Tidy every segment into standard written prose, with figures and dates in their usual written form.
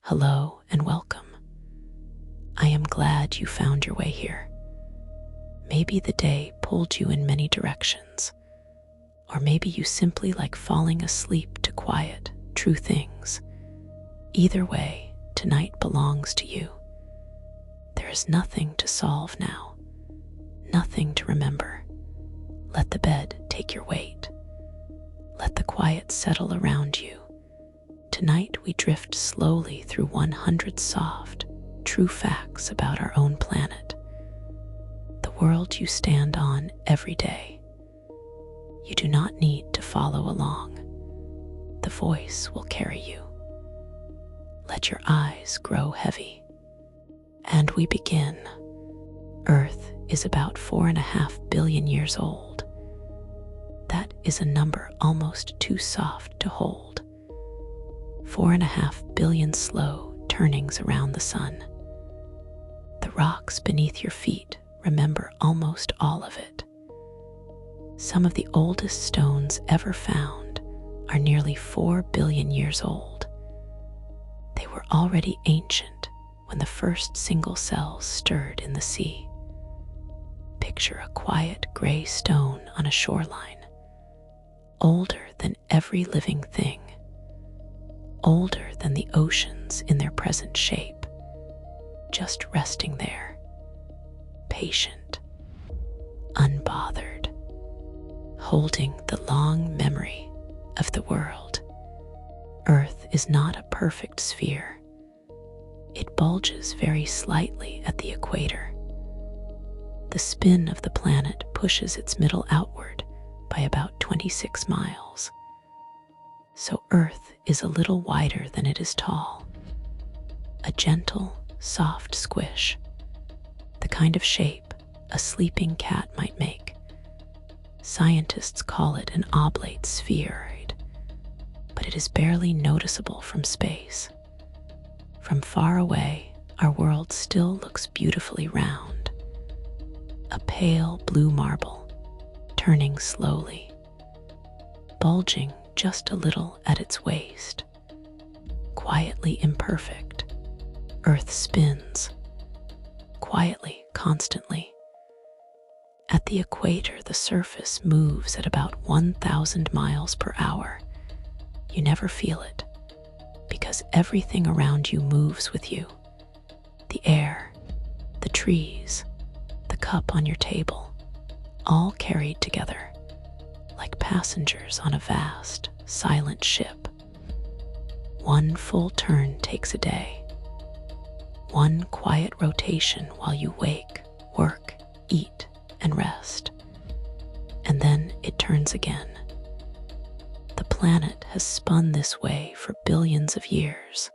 Hello and welcome. I am glad you found your way here. Maybe the day pulled you in many directions, or maybe you simply like falling asleep to quiet, true things. Either way, tonight belongs to you. There is nothing to solve now, nothing to remember. Let the bed take your weight. Let the quiet settle around you. Tonight we drift slowly through 100 soft, true facts about our own planet, the world you stand on every day. You do not need to follow along. The voice will carry you. Let your eyes grow heavy. And we begin. Earth is about 4.5 billion years old. That is a number almost too soft to hold. 4.5 billion slow turnings around the sun. The rocks beneath your feet remember almost all of it. Some of the oldest stones ever found are nearly 4 billion years old. They were already ancient when the first single cells stirred in the sea. Picture a quiet gray stone on a shoreline, older than every living thing, older than the oceans in their present shape, just resting there, patient, unbothered, holding the long memory of the world. Earth is not a perfect sphere. It bulges very slightly at the equator. The spin of the planet pushes its middle outward by about 26 miles. So Earth is a little wider than it is tall. A gentle, soft squish, the kind of shape a sleeping cat might make. Scientists call it an oblate spheroid, but it is barely noticeable from space. From far away, our world still looks beautifully round. A pale blue marble, turning slowly, bulging just a little at its waist. Quietly imperfect, Earth spins, quietly, constantly. At the equator, the surface moves at about 1,000 miles per hour. You never feel it, because everything around you moves with you. The air, the trees, the cup on your table, all carried together, like passengers on a vast, silent ship. One full turn takes a day. One quiet rotation while you wake, work, eat, and rest. And then it turns again. The planet has spun this way for billions of years,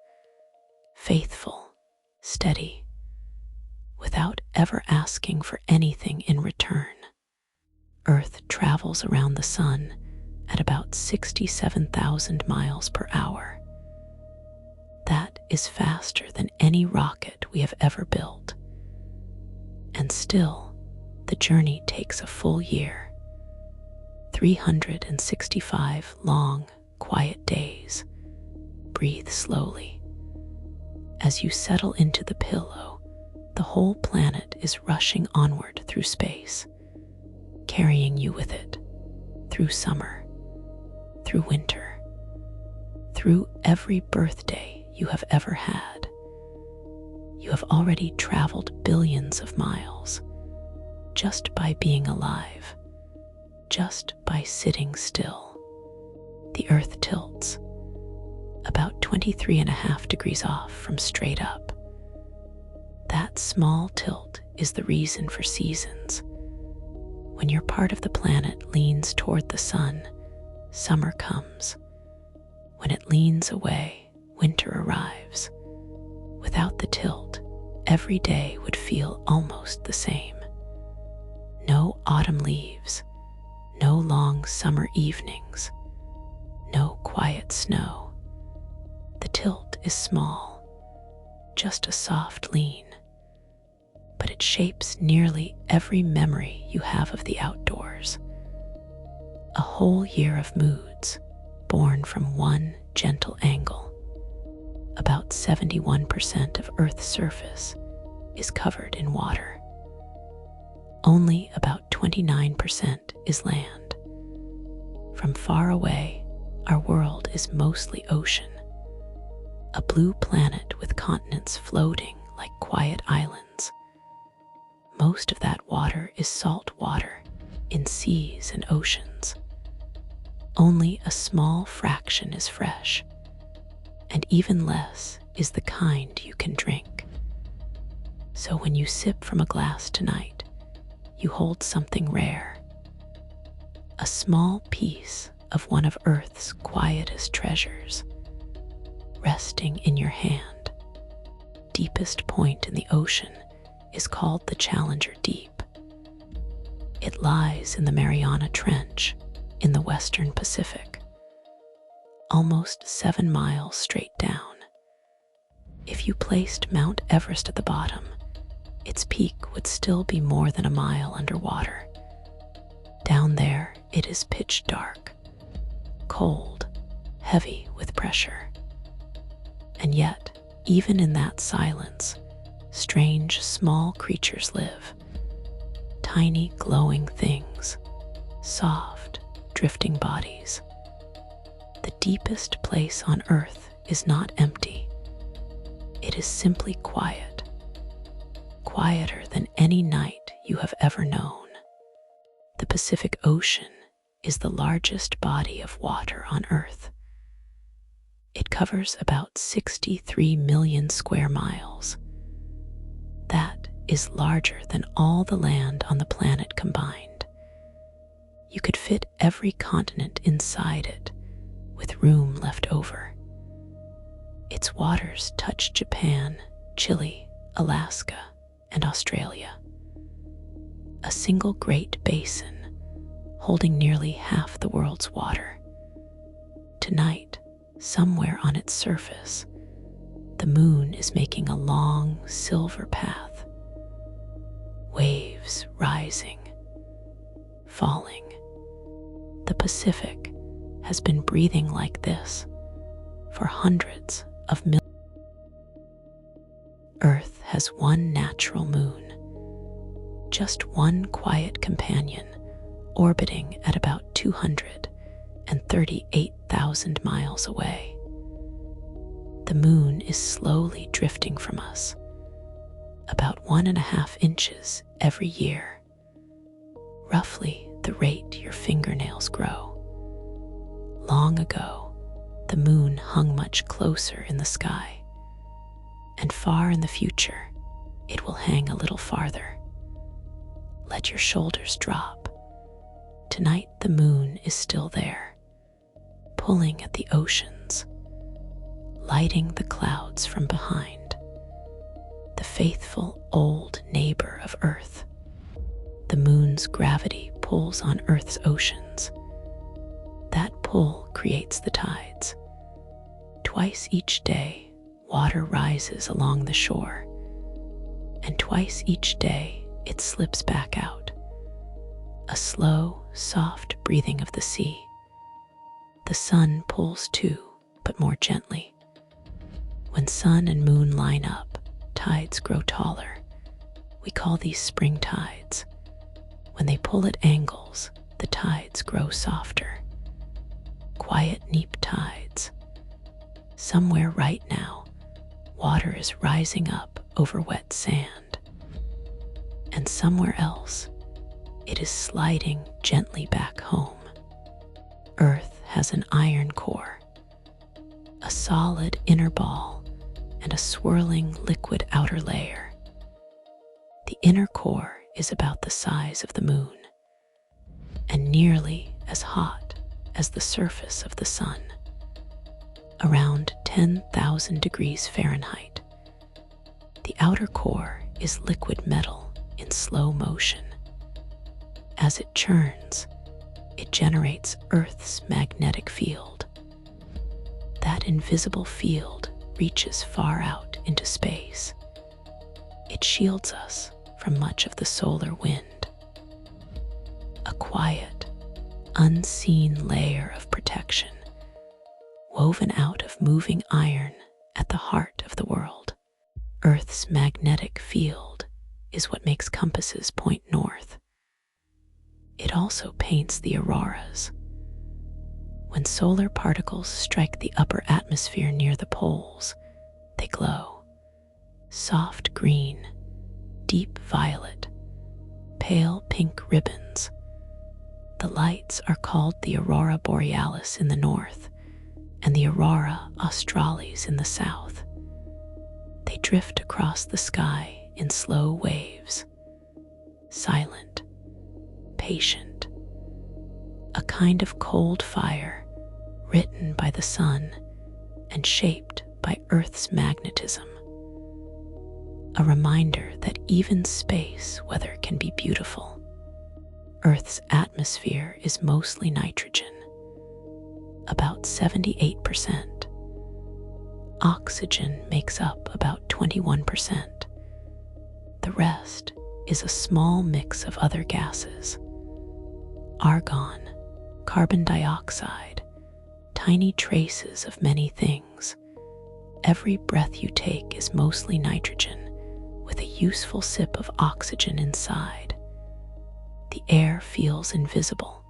faithful, steady, without ever asking for anything in return. Earth travels around the sun at about 67,000 miles per hour. That is faster than any rocket we have ever built. And still, the journey takes a full year. 365 long, quiet days. Breathe slowly. As you settle into the pillow, the whole planet is rushing onward through space, carrying you with it, through summer, through winter, through every birthday you have ever had. You have already traveled billions of miles, just by being alive, just by sitting still. The Earth tilts, about 23.5 degrees off from straight up. That small tilt is the reason for seasons. When your part of the planet leans toward the sun, summer comes. When it leans away, winter arrives. Without the tilt, every day would feel almost the same. No autumn leaves, no long summer evenings, no quiet snow. The tilt is small, just a soft lean, but it shapes nearly every memory you have of the outdoors. A whole year of moods born from one gentle angle. about 71% of Earth's surface is covered in water. Only about 29% is land. From far away, our world is mostly ocean, a blue planet with continents floating like quiet islands. Most of that water is salt water in seas and oceans. Only a small fraction is fresh, and even less is the kind you can drink. So when you sip from a glass tonight, you hold something rare, a small piece of one of Earth's quietest treasures, resting in your hand. Deepest point in the ocean is called the Challenger Deep. It lies in the Mariana Trench in the Western Pacific, almost 7 miles straight down. If you placed Mount Everest at the bottom, its peak would still be more than a mile underwater. Down there, it is pitch dark, cold, heavy with pressure. And yet, even in that silence, strange small creatures live. Tiny glowing things, soft, drifting bodies. The deepest place on Earth is not empty. It is simply quiet, quieter than any night you have ever known. The Pacific Ocean is the largest body of water on Earth. It covers about 63 million square miles. That is larger than all the land on the planet combined. You could fit every continent inside it, with room left over. Its waters touch Japan, Chile, Alaska, and Australia. A single great basin holding nearly half the world's water. Tonight, somewhere on its surface, the moon is making a long silver path. Waves rising, falling. The Pacific has been breathing like this for hundreds of millions. Earth has one natural moon, just one quiet companion orbiting at about 238,000 miles away. The moon is slowly drifting from us, about 1.5 inches every year, roughly the rate your fingernails grow. Long ago, the moon hung much closer in the sky, and far in the future, it will hang a little farther. Let your shoulders drop. Tonight the moon is still there, pulling at the oceans, lighting the clouds from behind. The faithful old neighbor of Earth. The moon's gravity pulls on Earth's oceans. That pull creates the tides. Twice each day, water rises along the shore, and twice each day it slips back out. A slow, soft breathing of the sea. The sun pulls too, but more gently. When sun and moon line up, tides grow taller. We call these spring tides. When they pull at angles, the tides grow softer. Quiet neap tides. Somewhere right now, water is rising up over wet sand. And somewhere else, it is sliding gently back home. Earth has an iron core, a solid inner ball, and a swirling liquid outer layer. The inner core is about the size of the moon, and nearly as hot as the surface of the sun, around 10,000 degrees Fahrenheit. The outer core is liquid metal in slow motion. As it churns, it generates Earth's magnetic field. That invisible field reaches far out into space. It shields us from much of the solar wind. A quiet, unseen layer of protection, woven out of moving iron at the heart of the world. Earth's magnetic field is what makes compasses point north. It also paints the auroras. When solar particles strike the upper atmosphere near the poles, they glow. Soft green, deep violet, pale pink ribbons. The lights are called the aurora borealis in the north and the aurora australis in the south. They drift across the sky in slow waves, silent, patient, a kind of cold fire written by the sun and shaped by Earth's magnetism. A reminder that even space weather can be beautiful. Earth's atmosphere is mostly nitrogen, about 78%. Oxygen makes up about 21%. The rest is a small mix of other gases. Argon, carbon dioxide, tiny traces of many things. Every breath you take is mostly nitrogen, with a useful sip of oxygen inside. The air feels invisible,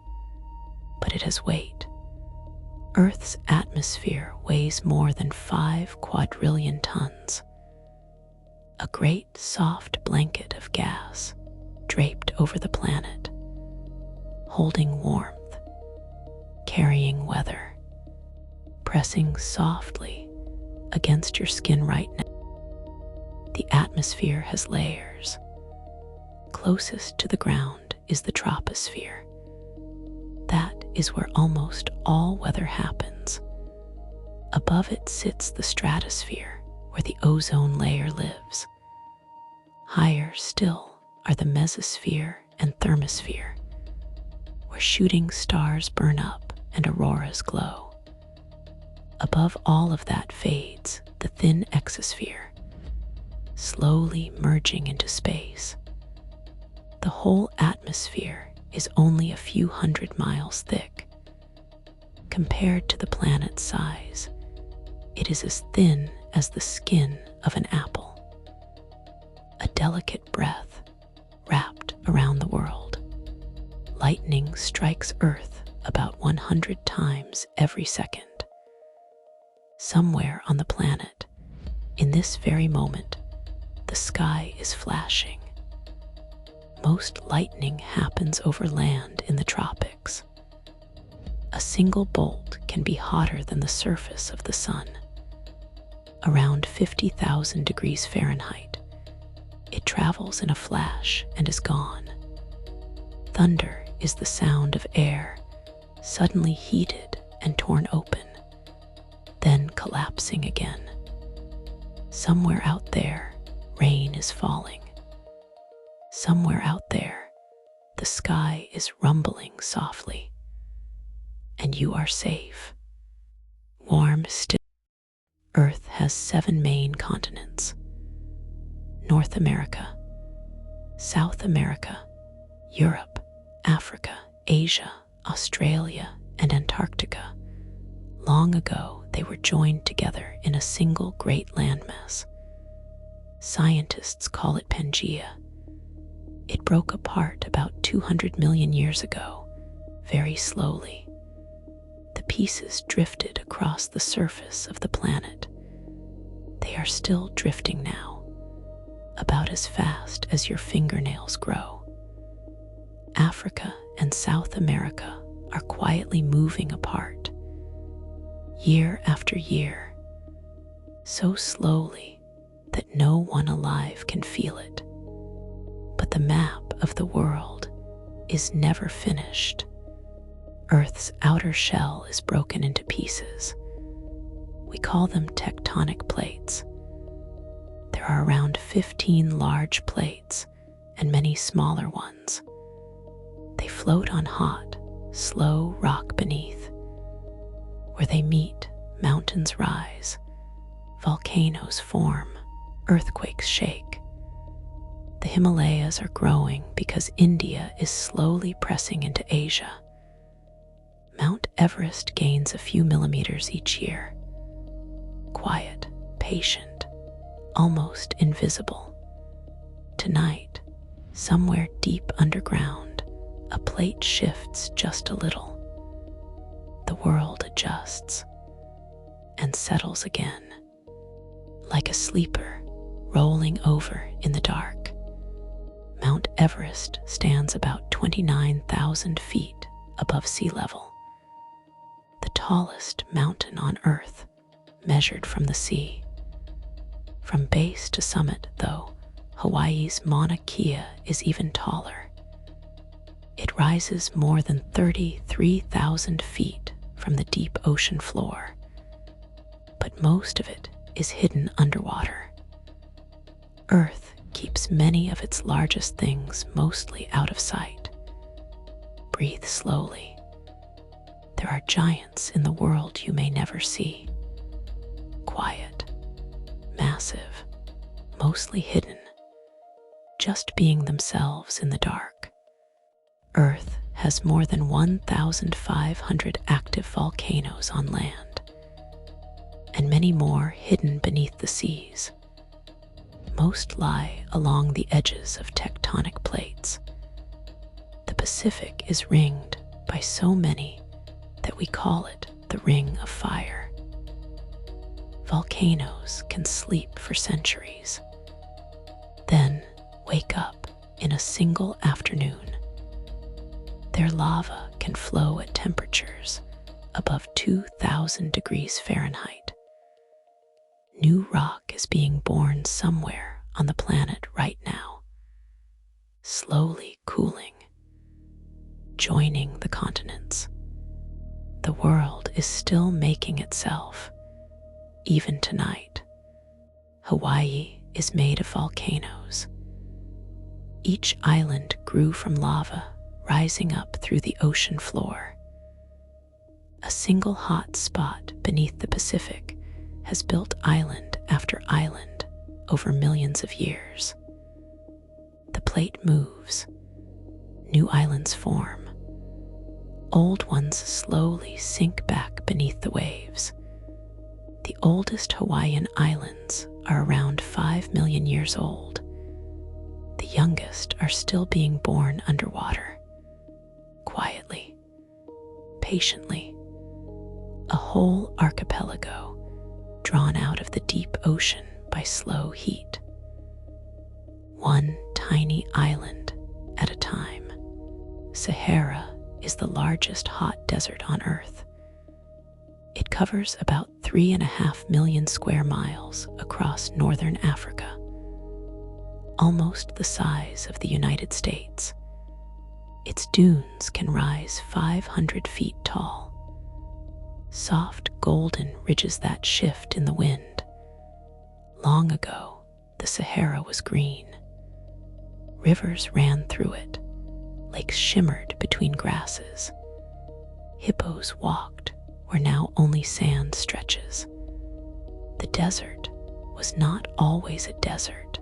but it has weight. Earth's atmosphere weighs more than 5 quadrillion tons. A great soft blanket of gas draped over the planet, holding warmth, carrying weather, pressing softly against your skin right now. The atmosphere has layers. Closest to the ground is the troposphere. That is where almost all weather happens. Above it sits the stratosphere, where the ozone layer lives. Higher still are the mesosphere and thermosphere, where shooting stars burn up and auroras glow. Above all of that fades the thin exosphere, slowly merging into space. The whole atmosphere is only a few hundred miles thick. Compared to the planet's size, it is as thin as the skin of an apple. A delicate breath wrapped around the world. Lightning strikes Earth about 100 times every second. Somewhere on the planet, in this very moment, the sky is flashing. Most lightning happens over land in the tropics. A single bolt can be hotter than the surface of the sun. Around 50,000 degrees Fahrenheit, it travels in a flash and is gone. Thunder is the sound of air suddenly heated and torn open, then collapsing again. Somewhere out there, rain is falling. Somewhere out there, the sky is rumbling softly, and you are safe. Warm still. Earth has 7 main continents: North America, South America, Europe, Africa, Asia, Australia, and Antarctica. Long ago, they were joined together in a single great landmass. Scientists call it Pangaea. It broke apart about 200 million years ago, very slowly. The pieces drifted across the surface of the planet. They are still drifting now, about as fast as your fingernails grow. Africa and South America are quietly moving apart, year after year, so slowly that no one alive can feel it. But the map of the world is never finished. Earth's outer shell is broken into pieces. We call them tectonic plates. There are around 15 large plates and many smaller ones. They float on hot, slow rock beneath. Where they meet, mountains rise, volcanoes form, earthquakes shake. The Himalayas are growing because India is slowly pressing into Asia. Mount Everest gains a few millimeters each year. Quiet, patient, almost invisible. Tonight, somewhere deep underground, a plate shifts just a little. The world adjusts and settles again, like a sleeper rolling over in the dark. Mount Everest stands about 29,000 feet above sea level, the tallest mountain on Earth, measured from the sea. From base to summit, though, Hawaii's Mauna Kea is even taller. It rises more than 33,000 feet from the deep ocean floor, but most of it is hidden underwater. Earth keeps many of its largest things mostly out of sight. Breathe slowly. There are giants in the world you may never see. Quiet, massive, mostly hidden, just being themselves in the dark. Earth has more than 1,500 active volcanoes on land, and many more hidden beneath the seas. Most lie along the edges of tectonic plates. The Pacific is ringed by so many that we call it the Ring of Fire. Volcanoes can sleep for centuries, then wake up in a single afternoon. Their lava can flow at temperatures above 2,000 degrees Fahrenheit. New rock is being born somewhere on the planet right now, slowly cooling, joining the continents. The world is still making itself, even tonight. Hawaii is made of volcanoes. Each island grew from lava rising up through the ocean floor. A single hot spot beneath the Pacific has built island after island over millions of years. The plate moves, new islands form, old ones slowly sink back beneath the waves. The oldest Hawaiian islands are around 5 million years old. The youngest are still being born underwater, quietly, patiently, a whole archipelago drawn out of the deep ocean by slow heat. One tiny island at a time. Sahara is the largest hot desert on Earth. It covers about 3.5 million square miles across northern Africa, almost the size of the United States. Its dunes can rise 500 feet tall. Soft golden ridges that shift in the wind. Long ago, the Sahara was green. Rivers ran through it. Lakes shimmered between grasses. Hippos walked where now only sand stretches. The desert was not always a desert.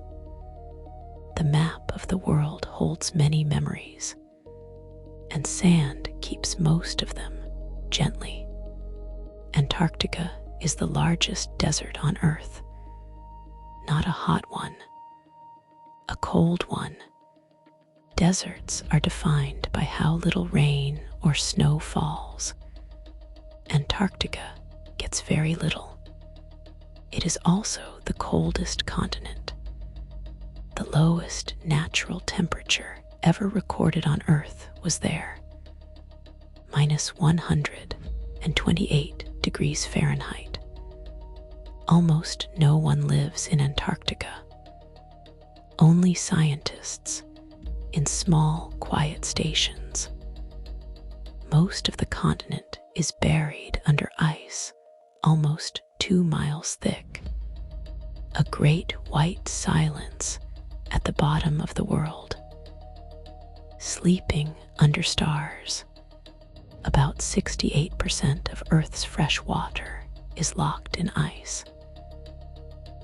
The map of the world holds many memories, and sand keeps most of them gently. Antarctica is the largest desert on Earth. Not a hot one, a cold one. Deserts are defined by how little rain or snow falls. Antarctica gets very little. It is also the coldest continent. The lowest natural temperature ever recorded on Earth was there, -128 degrees Fahrenheit. Almost no one lives in Antarctica. Only scientists in small, quiet stations. Most of the continent is buried under ice, almost 2 miles thick. A great white silence at the bottom of the world. Sleeping under stars. About 68% of Earth's fresh water is locked in ice.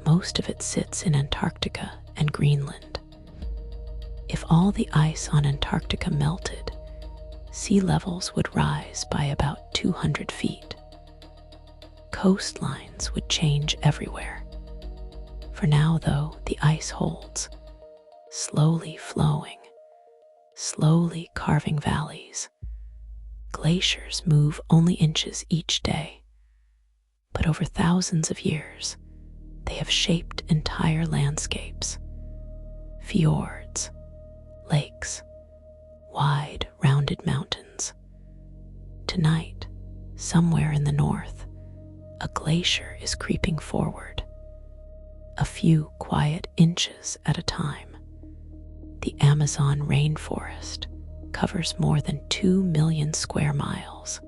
Most of it sits in Antarctica and Greenland. If all the ice on Antarctica melted, sea levels would rise by about 200 feet. Coastlines would change everywhere. For now, though, the ice holds, slowly flowing, slowly carving valleys. Glaciers move only inches each day, but over thousands of years, they have shaped entire landscapes. Fjords, lakes, wide, rounded mountains. Tonight, somewhere in the north, a glacier is creeping forward, a few quiet inches at a time. The Amazon rainforest covers more than 2 million square miles.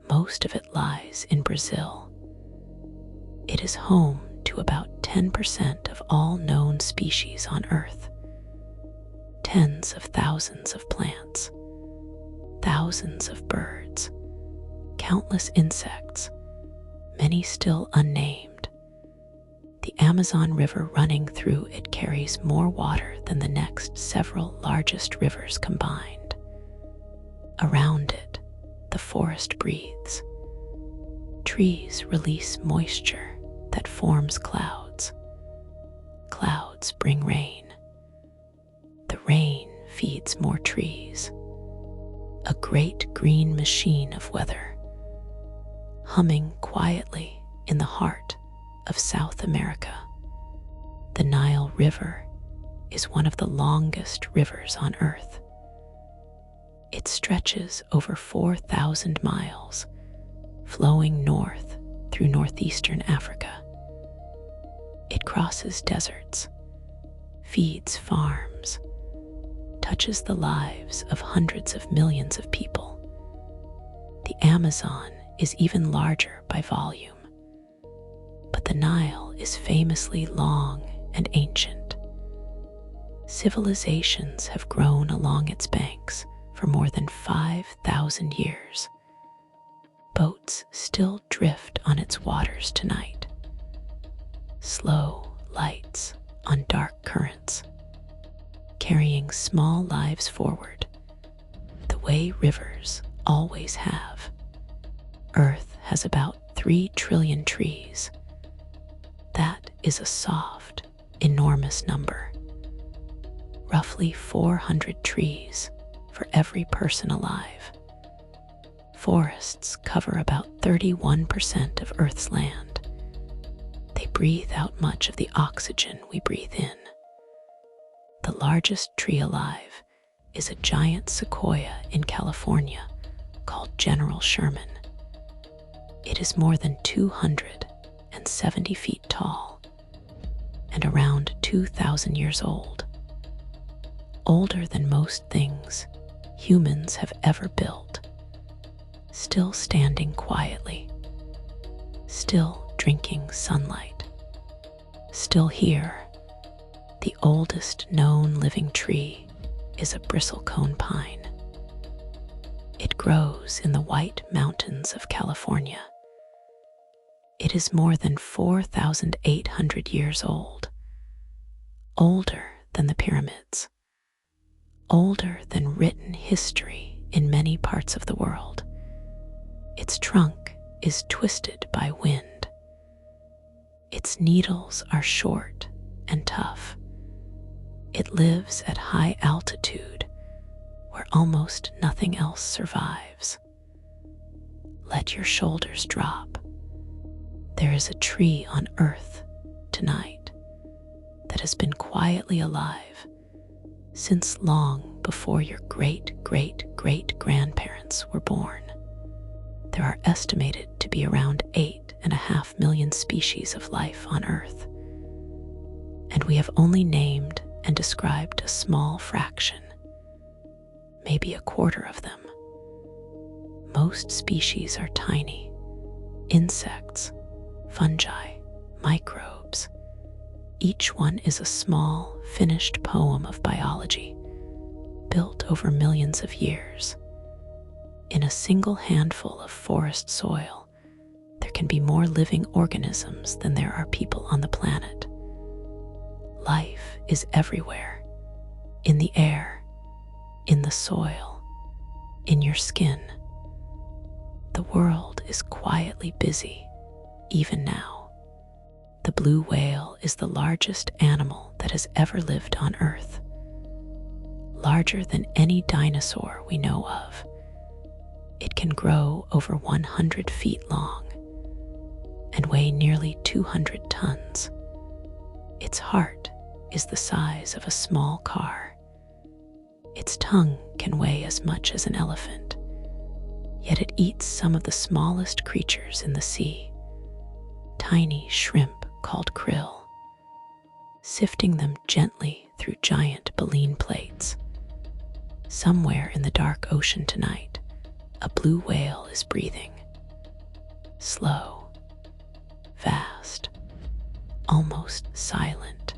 Most of it lies in Brazil. It is home to about 10% of all known species on Earth. Tens of thousands of plants, thousands of birds, countless insects, many still unnamed. The Amazon River running through it carries more water than the next several largest rivers combined. Around it, the forest breathes. Trees release moisture that forms clouds. Clouds bring rain. The rain feeds more trees. A great green machine of weather, humming quietly in the heart of South America. The Nile River is one of the longest rivers on Earth. It stretches over 4,000 miles, flowing north through northeastern Africa. It crosses deserts, feeds farms, touches the lives of hundreds of millions of people. The Amazon is even larger by volume, but the Nile is famously long and ancient. Civilizations have grown along its banks for more than 5,000 years. Boats still drift on its waters tonight. Slow lights on dark currents, carrying small lives forward, the way rivers always have. Earth has about 3 trillion trees. That is a soft, enormous number. Roughly 400 trees for every person alive. Forests cover about 31% of Earth's land. They breathe out much of the oxygen we breathe in. The largest tree alive is a giant sequoia in California called General Sherman. It is more than 270 feet tall and around 2,000 years old. Older than most things humans have ever built. Still standing quietly, still drinking sunlight, still here. The oldest known living tree is a bristlecone pine. It grows in the White Mountains of California. It is more than 4,800 years old, older than the pyramids, older than written history in many parts of the world. Its trunk is twisted by wind. Its needles are short and tough. It lives at high altitude where almost nothing else survives. Let your shoulders drop. There is a tree on Earth tonight that has been quietly alive since long before your great-great-great-grandparents were born. There are estimated to be around 8.5 million species of life on Earth, and we have only named and described a small fraction, maybe a quarter of them. Most species are tiny: insects, fungi, microbes. Each one is a small, finished poem of biology, built over millions of years. In a single handful of forest soil, there can be more living organisms than there are people on the planet. Life is everywhere, in the air, in the soil, in your skin. The world is quietly busy, even now. The blue whale is the largest animal that has ever lived on Earth, larger than any dinosaur we know of. It can grow over 100 feet long and weigh nearly 200 tons. Its heart is the size of a small car. Its tongue can weigh as much as an elephant, yet it eats some of the smallest creatures in the sea, tiny shrimp called krill, sifting them gently through giant baleen plates. Somewhere in the dark ocean tonight, a blue whale is breathing. Slow, fast, almost silent.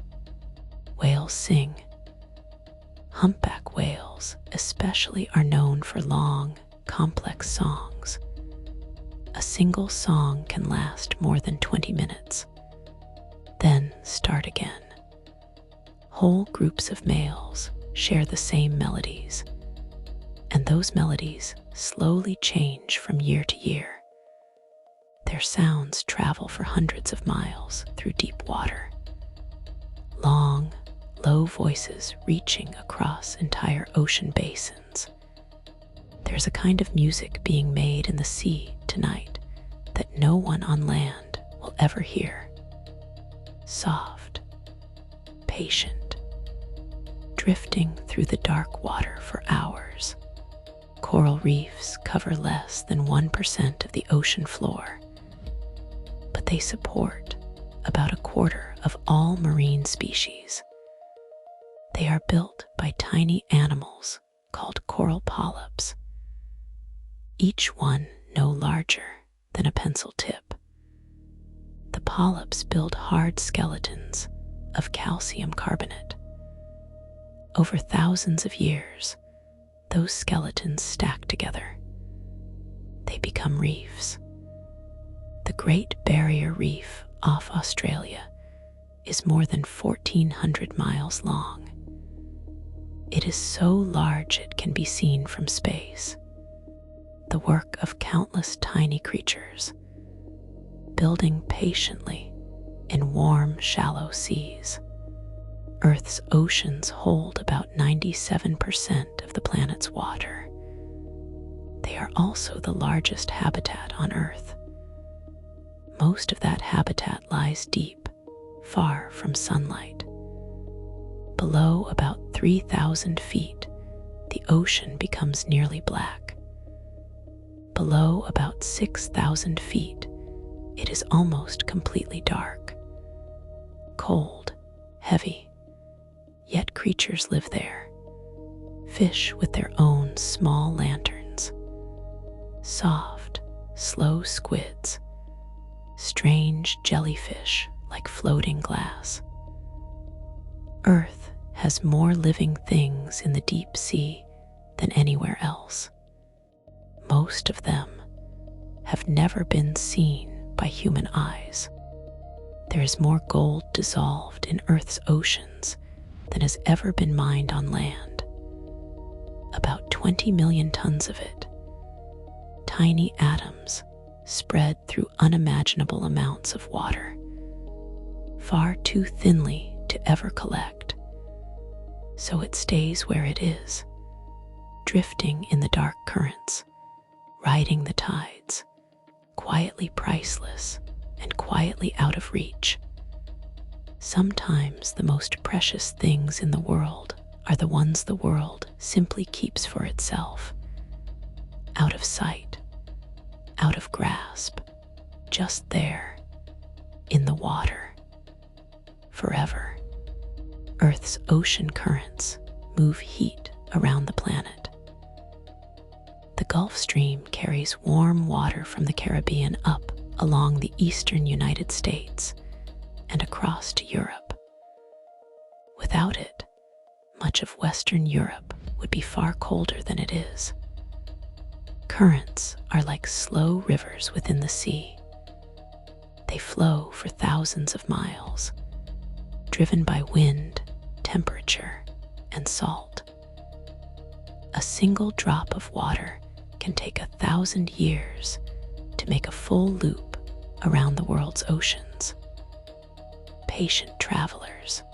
Whales sing. Humpback whales especially are known for long, complex songs. A single song can last more than 20 minutes, then start again. Whole groups of males share the same melodies, and those melodies slowly change from year to year. Their sounds travel for hundreds of miles through deep water. Long, low voices reaching across entire ocean basins. There's a kind of music being made in the sea tonight that no one on land will ever hear. Soft, patient, drifting through the dark water for hours. Coral reefs cover less than 1% of the ocean floor, but they support about a quarter of all marine species. They are built by tiny animals called coral polyps, each one no larger than a pencil tip. The polyps build hard skeletons of calcium carbonate. Over thousands of years, those skeletons stack together. They become reefs. The Great Barrier Reef off Australia is more than 1,400 miles long. It is so large it can be seen from space. The work of countless tiny creatures, building patiently in warm, shallow seas. Earth's oceans hold about 97% of the planet's water. They are also the largest habitat on Earth. Most of that habitat lies deep, far from sunlight. Below about 3,000 feet, the ocean becomes nearly black. Below about 6,000 feet, it is almost completely dark. Cold, heavy, yet creatures live there. Fish with their own small lanterns. Soft, slow squids. Strange jellyfish like floating glass. Earth has more living things in the deep sea than anywhere else. Most of them have never been seen by human eyes. There is more gold dissolved in Earth's oceans than has ever been mined on land. About 20 million tons of it. Tiny atoms spread through unimaginable amounts of water, far too thinly to ever collect. So it stays where it is, drifting in the dark currents, riding the tides, quietly priceless and quietly out of reach. Sometimes the most precious things in the world are the ones the world simply keeps for itself, out of sight, out of grasp, just there, in the water, forever. Earth's ocean currents move heat around the planet. The Gulf Stream carries warm water from the Caribbean up along the eastern United States and across to Europe. Without it, much of Western Europe would be far colder than it is. Currents are like slow rivers within the sea. They flow for thousands of miles, driven by wind, temperature, and salt. A single drop of water can take 1,000 years to make a full loop around the world's oceans. patient travelers,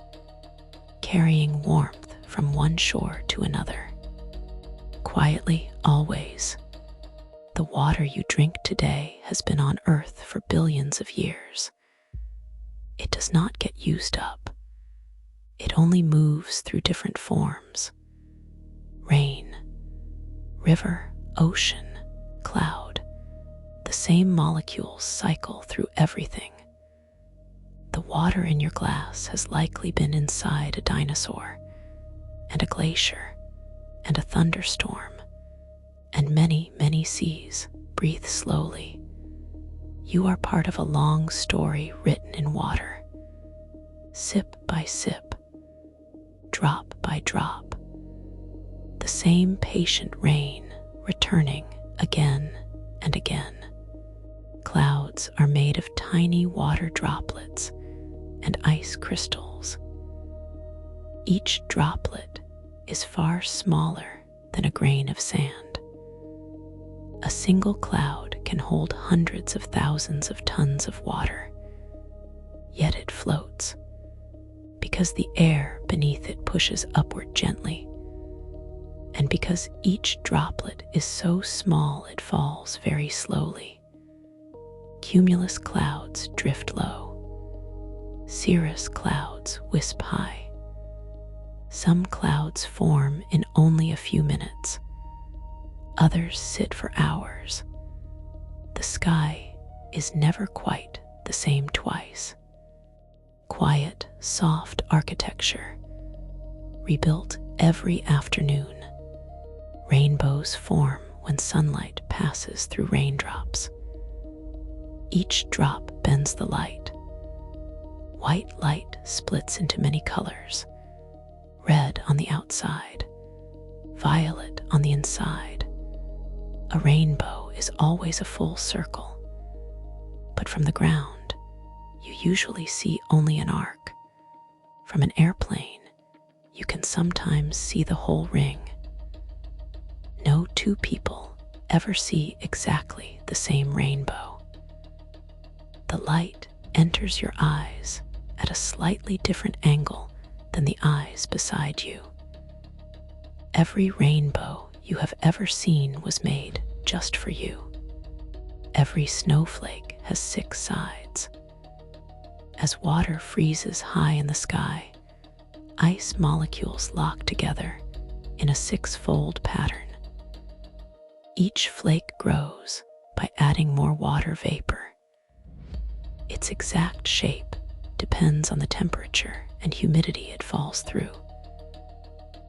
carrying warmth from one shore to another. Quietly, always, the water you drink today has been on Earth for billions of years. It does not get used up. It only moves through different forms. Rain, river, ocean, cloud. The same molecules cycle through everything. The water in your glass has likely been inside a dinosaur, and a glacier, and a thunderstorm, and many, many seas. Breathe slowly. You are part of a long story written in water. Sip by sip, drop by drop. The same patient rain returning again and again. Clouds are made of tiny water droplets and ice crystals. Each droplet is far smaller than a grain of sand. A single cloud can hold hundreds of thousands of tons of water, yet it floats because the air beneath it pushes upward gently, and because each droplet is so small it falls very slowly. Cumulus clouds drift low. Cirrus clouds wisp high. Some clouds form in only a few minutes. Others sit for hours. The sky is never quite the same twice. Quiet, soft architecture, rebuilt every afternoon. Rainbows form when sunlight passes through raindrops. Each drop bends the light. White light splits into many colors. Red on the outside, violet on the inside. A rainbow is always a full circle, but from the ground, you usually see only an arc. From an airplane, you can sometimes see the whole ring. No two people ever see exactly the same rainbow. The light enters your eyes at a slightly different angle than the eyes beside you. Every rainbow you have ever seen was made just for you. Every snowflake has 6 sides. As water freezes high in the sky, ice molecules lock together in a 6-fold pattern. Each flake grows by adding more water vapor. Its exact shape depends on the temperature and humidity it falls through.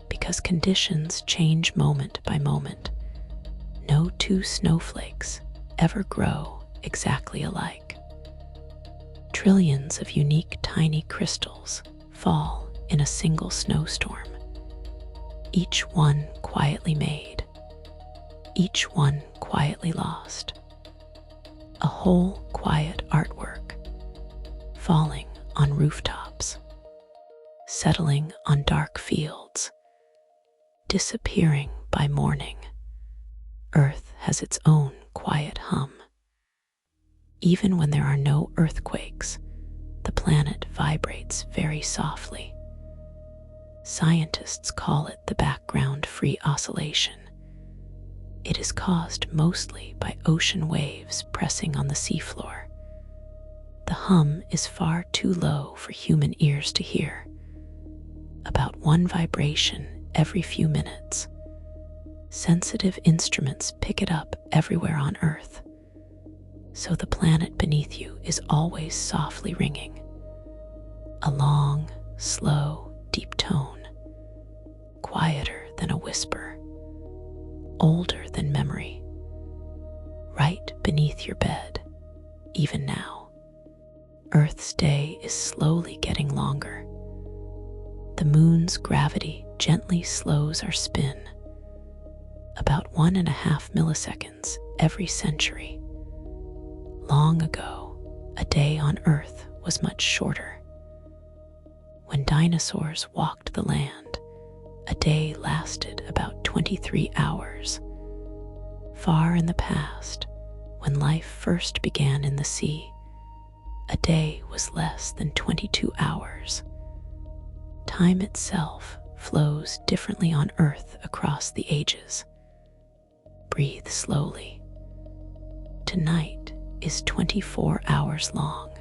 Because conditions change moment by moment, no two snowflakes ever grow exactly alike. Trillions of unique tiny crystals fall in a single snowstorm, each one quietly made, each one quietly lost. A whole quiet artwork, falling on rooftops, settling on dark fields, disappearing by morning. Earth has its own quiet hum. Even when there are no earthquakes, the planet vibrates very softly. Scientists call it the background free oscillation. It is caused mostly by ocean waves pressing on the seafloor. The hum is far too low for human ears to hear, about 1 vibration every few minutes. Sensitive instruments pick it up everywhere on Earth, so the planet beneath you is always softly ringing. A long, slow, deep tone, quieter than a whisper, older than memory, right beneath your bed, even now. Earth's day is slowly getting longer. The moon's gravity gently slows our spin, about 1.5 milliseconds every century. Long ago, a day on Earth was much shorter. When dinosaurs walked the land, a day lasted about 23 hours. Far in the past, when life first began in the sea, a day was less than 22 hours. Time itself flows differently on Earth across the ages. Breathe slowly. Tonight is 24 hours long.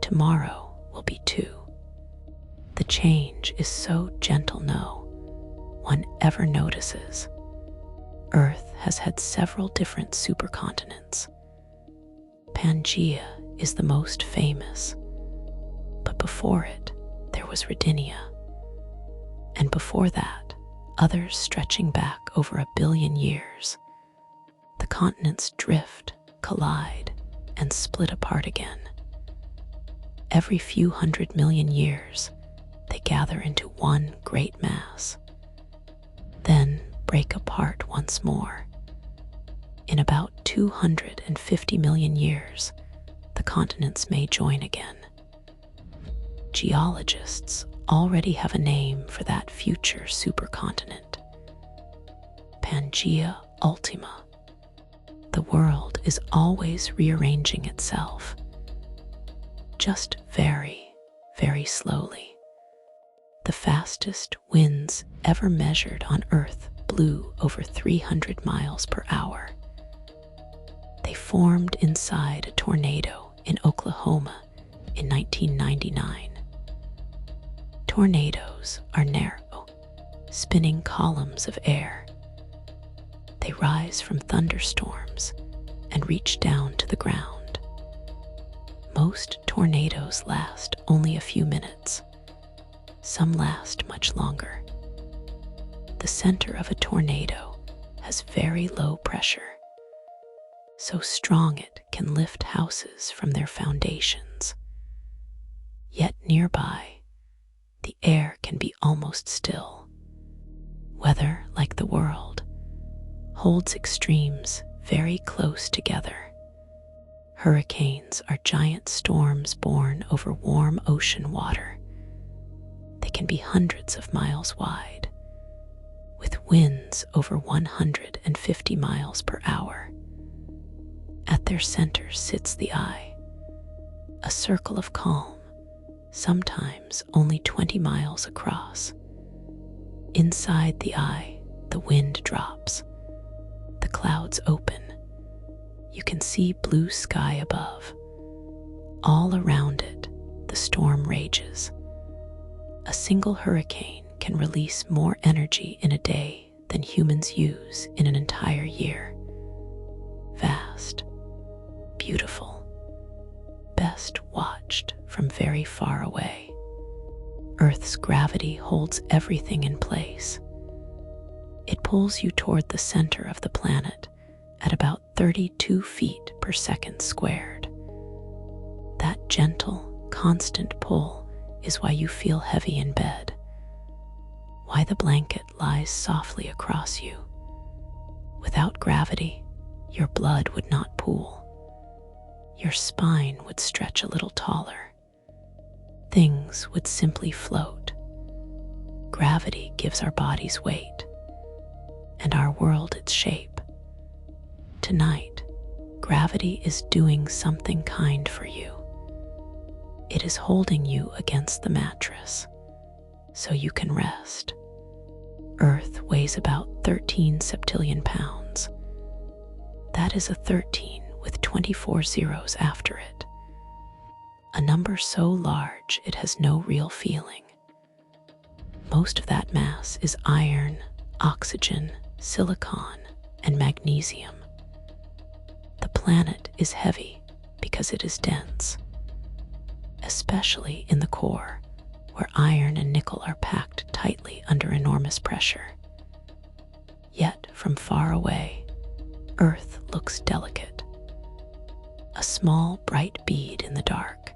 Tomorrow will be 2. The change is so gentle no one ever notices. Earth has had several different supercontinents. Pangaea is the most famous, but before it, there was Rodinia, and before that, others stretching back over 1 billion years. The continents drift, collide, and split apart again. Every few 100 million years, they gather into one great mass, then break apart once more. In about 250 million years, the continents may join again. Geologists already have a name for that future supercontinent: Pangaea Ultima. The world is always rearranging itself, just very, very slowly. The fastest winds ever measured on Earth blew over 300 miles per hour. They formed inside a tornado in Oklahoma in 1999. Tornadoes are narrow, spinning columns of air. They rise from thunderstorms and reach down to the ground. Most tornadoes last only a few minutes. Some last much longer. The center of a tornado has very low pressure, so strong it can lift houses from their foundations. Yet nearby, the air can be almost still. Weather, like the world, holds extremes very close together. Hurricanes are giant storms born over warm ocean water. They can be hundreds of miles wide, with winds over 150 miles per hour. At their center sits the eye, a circle of calm, sometimes only 20 miles across. Inside the eye, the wind drops. The clouds open. You can see blue sky above. All around it, the storm rages. A single hurricane can release more energy in a day than humans use in an entire year. Vast, beautiful, best watched from very far away. Earth's gravity holds everything in place. It pulls you toward the center of the planet at about 32 feet per second squared. That gentle, constant pull is why you feel heavy in bed, why the blanket lies softly across you. Without gravity, your blood would not pool. Your spine would stretch a little taller. Things would simply float. Gravity gives our bodies weight, and our world its shape. Tonight, gravity is doing something kind for you. It is holding you against the mattress, so you can rest. Earth weighs about 13 septillion pounds. That is a 13 with 24 zeros after it. A number so large it has no real feeling. Most of that mass is iron, oxygen, silicon, and magnesium. The planet is heavy because it is dense, especially in the core, where iron and nickel are packed tightly under enormous pressure. Yet from far away, Earth looks delicate. A small, bright bead in the dark,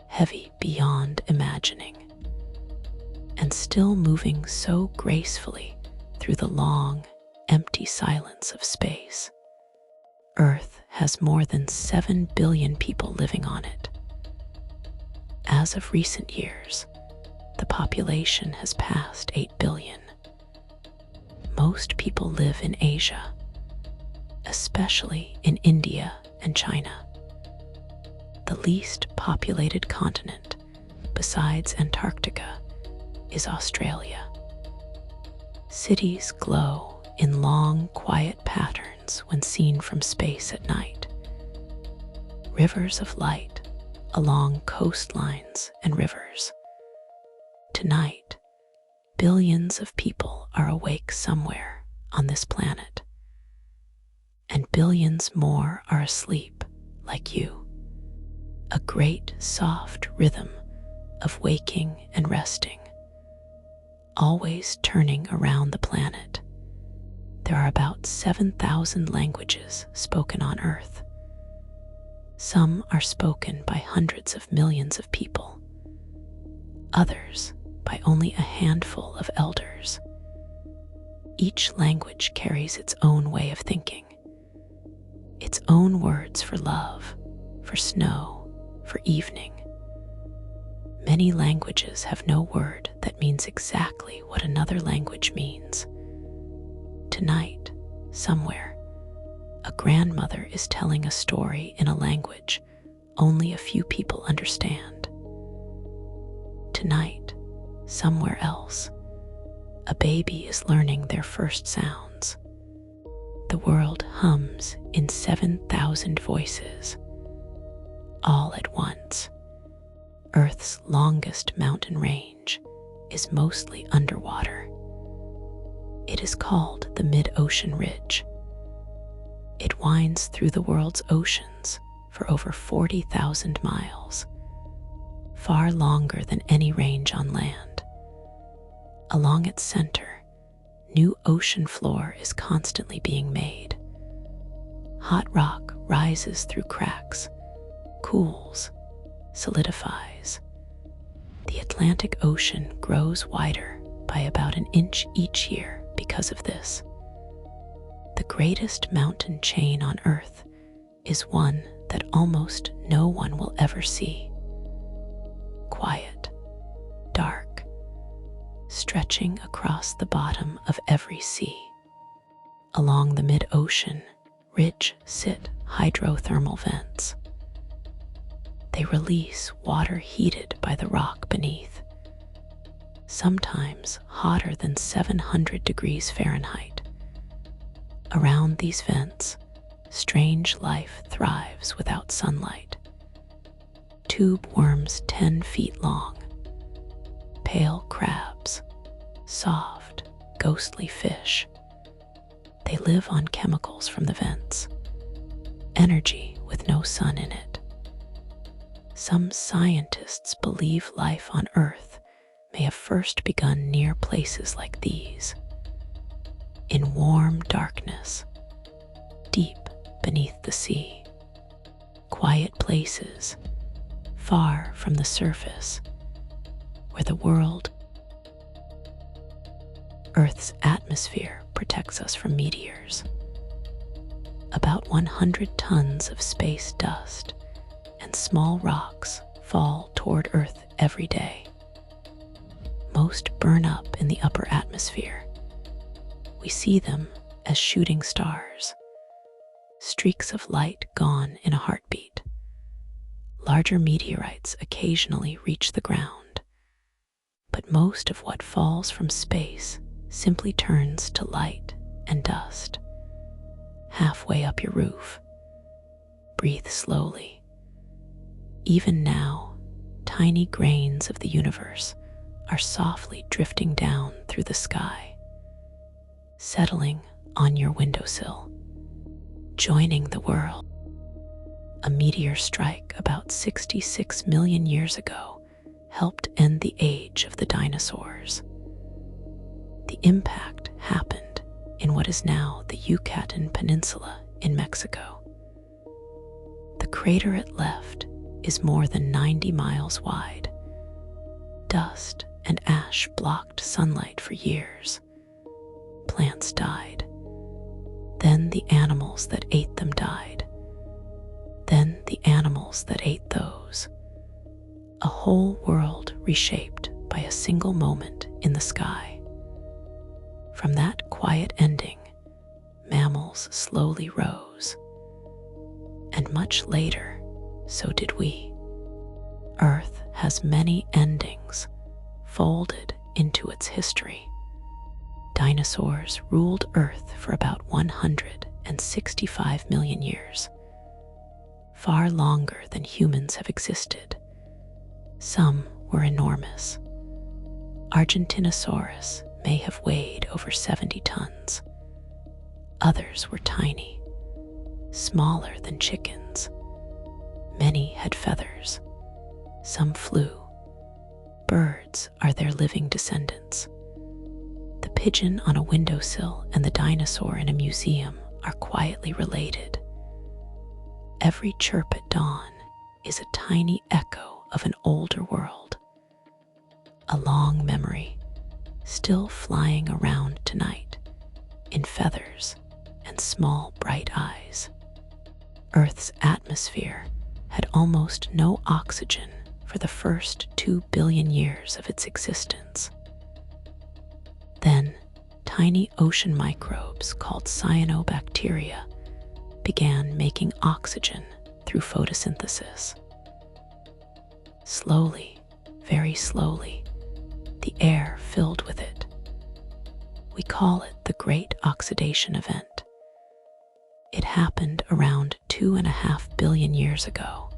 heavy beyond imagining, and still moving so gracefully through the long, empty silence of space. Earth has more than 7 billion people living on it. As of recent years, the population has passed 8 billion. Most people live in Asia, especially in India and China. The least populated continent, besides Antarctica, is Australia. Cities glow in long, quiet patterns when seen from space at night. Rivers of light along coastlines and rivers. Tonight, billions of people are awake somewhere on this planet, and billions more are asleep like you. A great soft rhythm of waking and resting, always turning around the planet. There are about 7,000 languages spoken on Earth. Some are spoken by hundreds of millions of people, others by only a handful of elders. Each language carries its own way of thinking, its own words for love, for snow, for evening. Many languages have no word that means exactly what another language means. Tonight, somewhere, a grandmother is telling a story in a language only a few people understand. Tonight, somewhere else, a baby is learning their first sounds. The world hums in 7,000 voices, all at once. Earth's longest mountain range is mostly underwater. It is called the mid-ocean ridge. It winds through the world's oceans for over 40,000 miles, far longer than any range on land. Along its center, new ocean floor is constantly being made. Hot rock rises through cracks, cools, solidifies. The Atlantic Ocean grows wider by about an inch each year because of this. The greatest mountain chain on Earth is one that almost no one will ever see. Quiet, dark, stretching across the bottom of every sea. Along the mid-ocean ridge sit hydrothermal vents. They release water heated by the rock beneath, sometimes hotter than 700 degrees Fahrenheit. Around these vents, strange life thrives without sunlight. Tube worms 10 feet long, pale crabs, soft, ghostly fish. They live on chemicals from the vents, energy with no sun in it. Some scientists believe life on Earth may have first begun near places like these, in warm darkness, deep beneath the sea. Quiet places, far from the surface, where the world, Earth's atmosphere protects us from meteors. About 100 tons of space dust and small rocks fall toward Earth every day. Most burn up in the upper atmosphere. We see them as shooting stars, streaks of light gone in a heartbeat. Larger meteorites occasionally reach the ground, but most of what falls from space simply turns to light and dust. Halfway up your roof, breathe slowly. Even now, tiny grains of the universe are softly drifting down through the sky, settling on your windowsill, joining the world. A meteor strike about 66 million years ago helped end the age of the dinosaurs. The impact happened in what is now the Yucatan Peninsula in Mexico. The crater it left is more than 90 miles wide. Dust and ash blocked sunlight for years. Plants died. Then the animals that ate them died. Then the animals that ate those. A whole world reshaped by a single moment in the sky. From that quiet ending, mammals slowly rose. And much later, so did we. Earth has many endings folded into its history. Dinosaurs ruled Earth for about 165 million years, far longer than humans have existed. Some were enormous. Argentinosaurus may have weighed over 70 tons. Others were tiny, smaller than chickens. Many had feathers. Some flew. Birds are their living descendants. The pigeon on a windowsill and the dinosaur in a museum are quietly related. Every chirp at dawn is a tiny echo of an older world. A long memory, still flying around tonight, in feathers and small bright eyes. Earth's atmosphere had almost no oxygen for the first 2 billion years of its existence. Then, tiny ocean microbes called cyanobacteria began making oxygen through photosynthesis. Slowly, very slowly, the air filled with it. We call it the Great Oxidation Event. It happened around 2.5 billion years ago.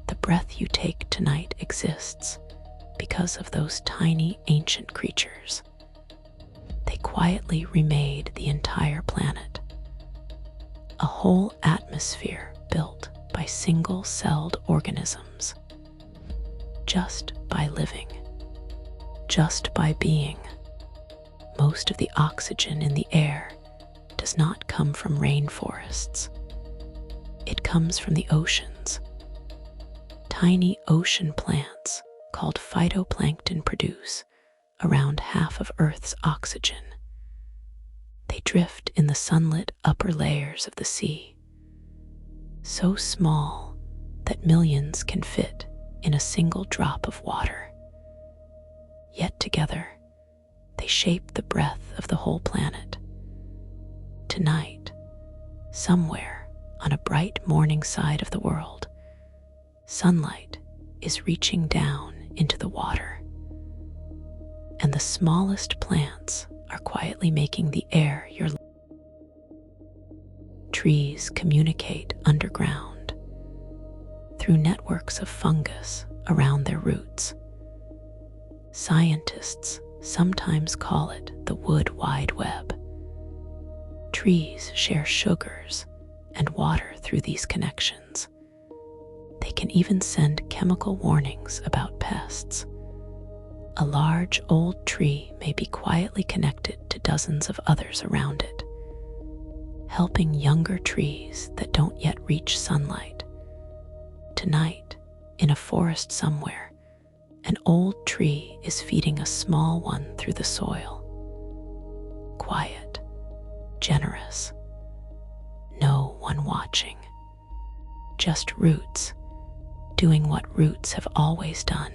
The breath you take tonight exists because of those tiny ancient creatures. They quietly remade the entire planet. A whole atmosphere built by single-celled organisms. Just by living. Just by being. Most of the oxygen in the air does not come from rainforests. It comes from the oceans. Tiny ocean plants called phytoplankton produce around half of Earth's oxygen. They drift in the sunlit upper layers of the sea, so small that millions can fit in a single drop of water. Yet together, they shape the breath of the whole planet. Tonight, somewhere on a bright morning side of the world, sunlight is reaching down into the water, and the smallest plants are quietly making the air your life. Trees communicate underground through networks of fungus around their roots. Scientists sometimes call it the wood wide web. Trees share sugars and water through these connections. They can even send chemical warnings about pests. A large old tree may be quietly connected to dozens of others around it, helping younger trees that don't yet reach sunlight. Tonight, in a forest somewhere, an old tree is feeding a small one through the soil. Quiet, generous, no one watching. Just roots, doing what roots have always done.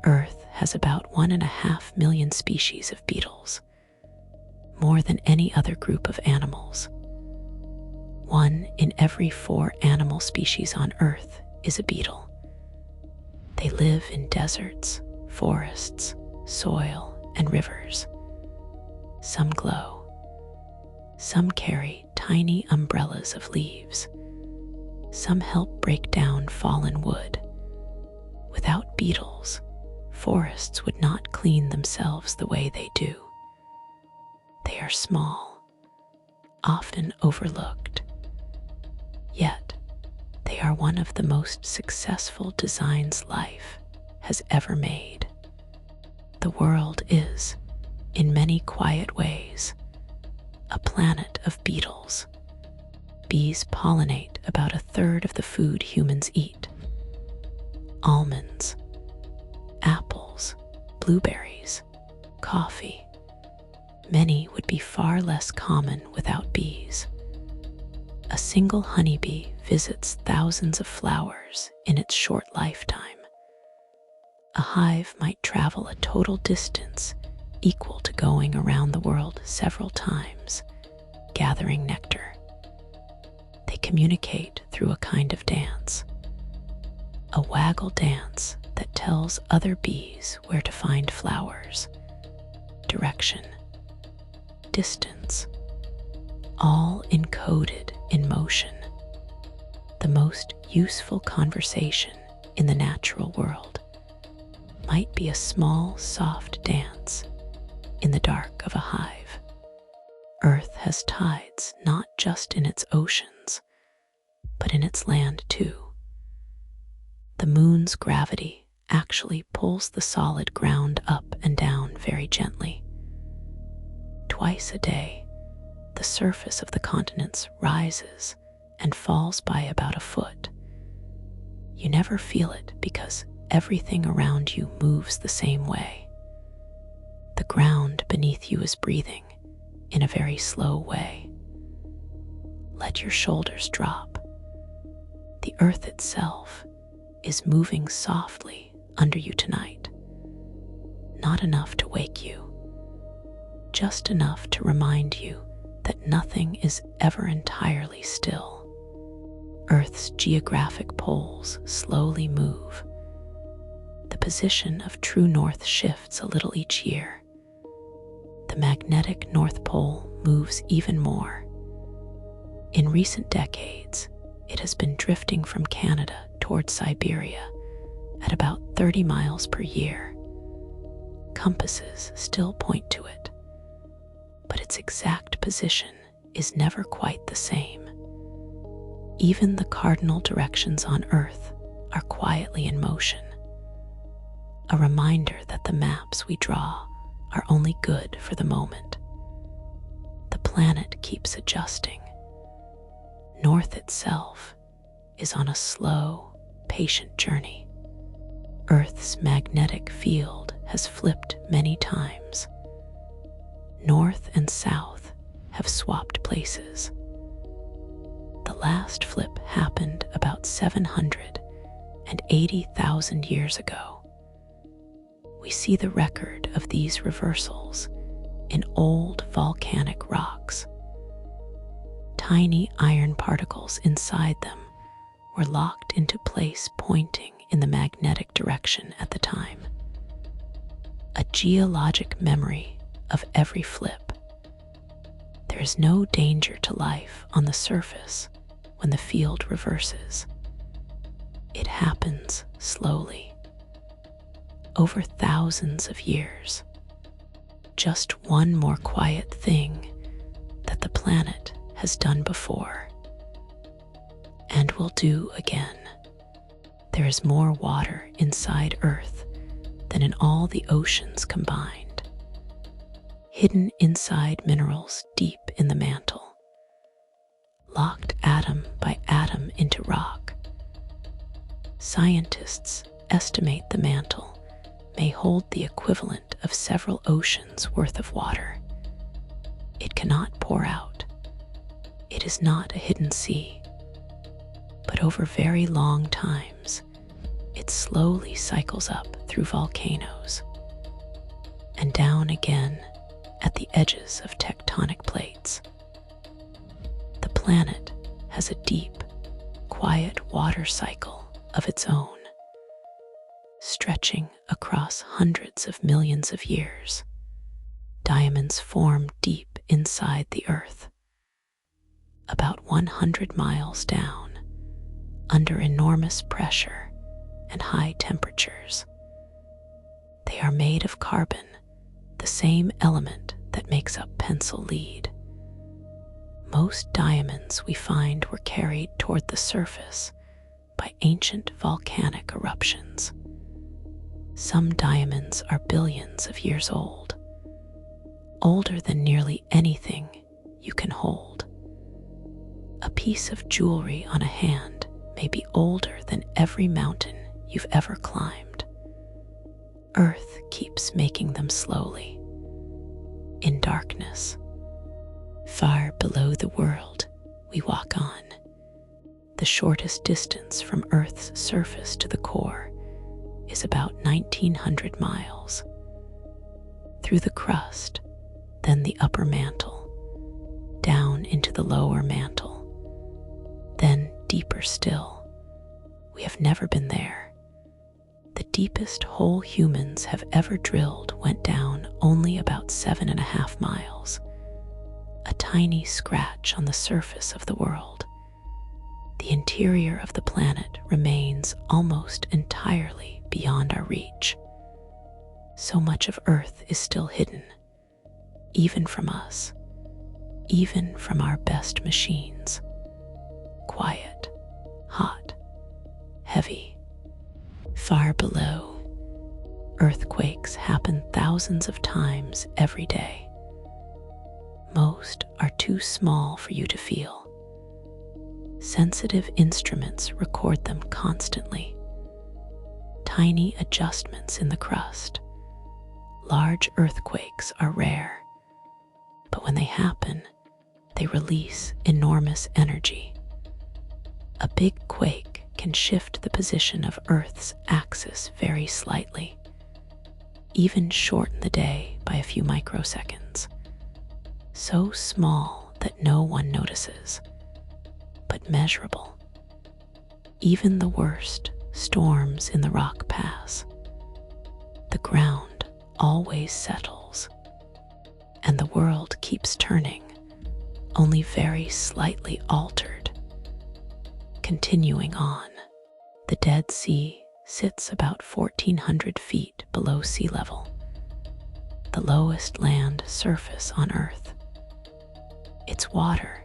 Earth has about 1.5 million species of beetles, more than any other group of animals. 1 in every 4 animal species on Earth is a beetle. They live in deserts, forests, soil, and rivers. Some glow. Some carry tiny umbrellas of leaves. Some help break down fallen wood. Without beetles, forests would not clean themselves the way they do. They are small, often overlooked. Yet, they are one of the most successful designs life has ever made. The world is, in many quiet ways, a planet of beetles. Bees pollinate about 1/3 of the food humans eat. Almonds, apples, blueberries, coffee. Many would be far less common without bees. A single honeybee visits thousands of flowers in its short lifetime. A hive might travel a total distance equal to going around the world several times, gathering nectar. They communicate through a kind of dance, a waggle dance that tells other bees where to find flowers, direction, distance, all encoded in motion. The most useful conversation in the natural world might be a small, soft dance in the dark of a hive. Earth has tides not just in its oceans, but in its land too. The moon's gravity actually pulls the solid ground up and down very gently. Twice a day, the surface of the continents rises and falls by about a foot. You never feel it because everything around you moves the same way. The ground beneath you is breathing in a very slow way. Let your shoulders drop. The earth itself is moving softly under you tonight. Not enough to wake you, just enough to remind you that nothing is ever entirely still. Earth's geographic poles slowly move. The position of true north shifts a little each year. The magnetic North Pole moves even more. In recent decades, it has been drifting from Canada towards Siberia at about 30 miles per year. Compasses still point to it, but its exact position is never quite the same. Even the cardinal directions on Earth are quietly in motion, a reminder that the maps we draw are only good for the moment. The planet keeps adjusting. North itself is on a slow, patient journey. Earth's magnetic field has flipped many times. North and south have swapped places. The last flip happened about 780,000 years ago. We see the record of these reversals in old volcanic rocks. Tiny iron particles inside them were locked into place, pointing in the magnetic direction at the time. A geologic memory of every flip. There is no danger to life on the surface when the field reverses. It happens slowly, over thousands of years. Just one more quiet thing that the planet has done before and will do again. There is more water inside Earth than in all the oceans combined, hidden inside minerals deep in the mantle, locked atom by atom into rock. Scientists estimate the mantle may hold the equivalent of several oceans worth of water. It cannot pour out. It is not a hidden sea. But over very long times, it slowly cycles up through volcanoes and down again at the edges of tectonic plates. The planet has a deep, quiet water cycle of its own, stretching across hundreds of millions of years. Diamonds form deep inside the Earth, about 100 miles down, under enormous pressure and high temperatures. They are made of carbon, the same element that makes up pencil lead. Most diamonds we find were carried toward the surface by ancient volcanic eruptions. Some diamonds are billions of years old, older than nearly anything you can hold. A piece of jewelry on a hand may be older than every mountain you've ever climbed. Earth keeps making them slowly, in darkness. Far below the world we walk on. The shortest distance from Earth's surface to the core is about 1,900 miles. Through the crust, then the upper mantle, down into the lower mantle, then deeper still. We have never been there. The deepest hole humans have ever drilled went down only about 7.5 miles, a tiny scratch on the surface of the world. The interior of the planet remains almost entirely beyond our reach. So much of Earth is still hidden, even from us, even from our best machines. Quiet, hot, heavy. Far below, earthquakes happen thousands of times every day. Most are too small for you to feel. Sensitive instruments record them constantly. Tiny adjustments in the crust. Large earthquakes are rare, but when they happen, they release enormous energy. A big quake can shift the position of Earth's axis very slightly, even shorten the day by a few microseconds. So small that no one notices, but measurable. Even the worst storms in the rock pass. The ground always settles, and the world keeps turning, only very slightly altered. Continuing on, the Dead Sea sits about 1,400 feet below sea level, the lowest land surface on Earth. Its water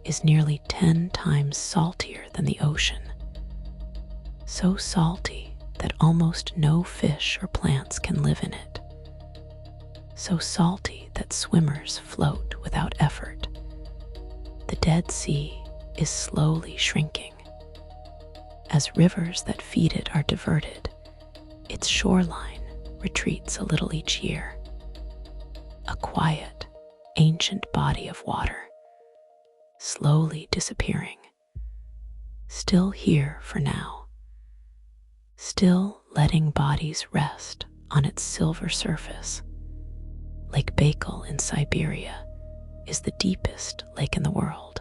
is nearly 10 times saltier than the ocean, so salty that almost no fish or plants can live in it, so salty that swimmers float without effort. The Dead Sea is slowly shrinking. As rivers that feed it are diverted, its shoreline retreats a little each year. A quiet, ancient body of water, slowly disappearing, still here for now, still letting bodies rest on its silver surface. Lake Baikal in Siberia is the deepest lake in the world,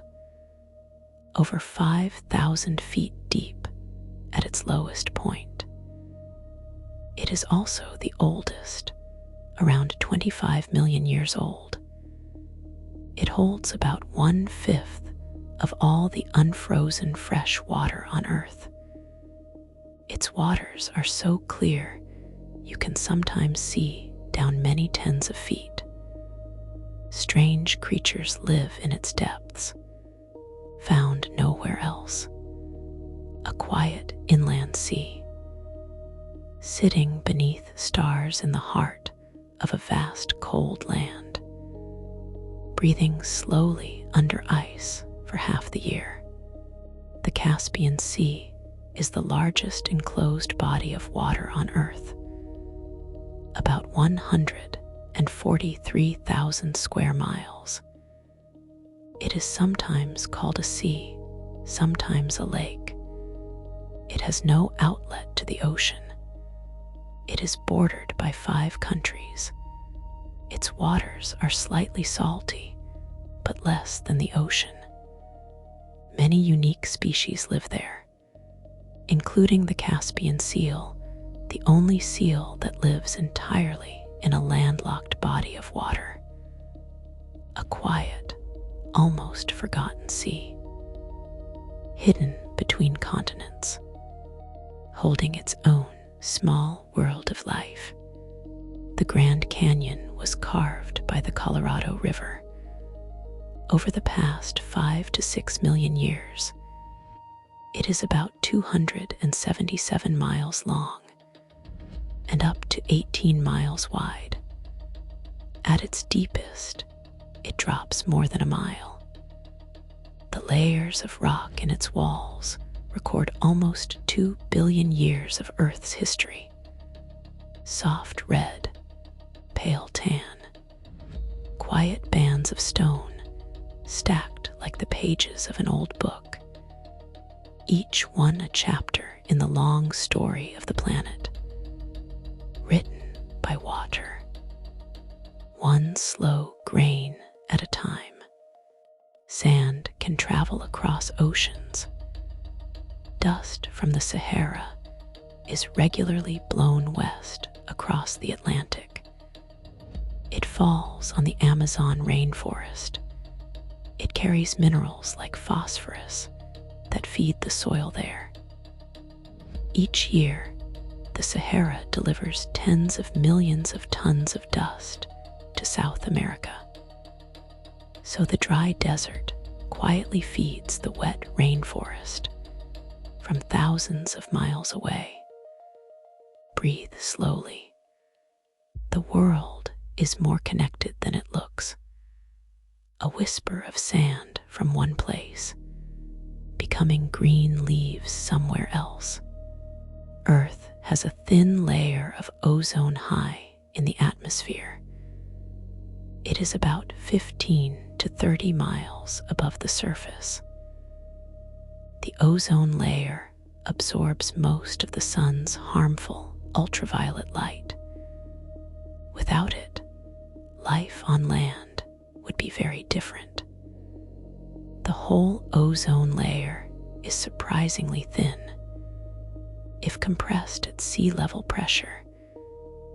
over 5,000 feet deep at its lowest point. It is also the oldest, around 25 million years old. It holds about 1/5 of all the unfrozen fresh water on Earth. Its waters are so clear you can sometimes see down many tens of feet. Strange creatures live in its depths, found nowhere else. A quiet inland sea, sitting beneath stars in the heart of a vast cold land, breathing slowly under ice for half the year. The Caspian Sea is the largest enclosed body of water on Earth, about 143,000 square miles. It is sometimes called a sea, sometimes a lake. It has no outlet to the ocean. It is bordered by 5 countries. Its waters are slightly salty, but less than the ocean. Many unique species live there, including the Caspian seal, the only seal that lives entirely in a landlocked body of water. A quiet, almost forgotten sea, hidden between continents, holding its own small world of life. The Grand Canyon was carved by the Colorado River. Over the past 5 to 6 million years, it is about 277 miles long and up to 18 miles wide. At its deepest, it drops more than a mile. The layers of rock in its walls record almost 2 billion years of Earth's history. Soft red, pale tan, quiet bands of stone stacked like the pages of an old book, each one a chapter in the long story of the planet, written by water, one slow grain at a time. Sand can travel across oceans, Dust from the Sahara is regularly blown west across the Atlantic. It falls on the Amazon rainforest. It carries minerals like phosphorus that feed the soil there. Each year, the Sahara delivers tens of millions of tons of dust to South America. So the dry desert quietly feeds the wet rainforest from thousands of miles away. Breathe slowly. The world is more connected than it looks. A whisper of sand from one place, becoming green leaves somewhere else. Earth has a thin layer of ozone high in the atmosphere. It is about 15 to 30 miles above the surface. The ozone layer absorbs most of the sun's harmful ultraviolet light. Without it, life on land would be very different. The whole ozone layer is surprisingly thin. If compressed at sea level pressure,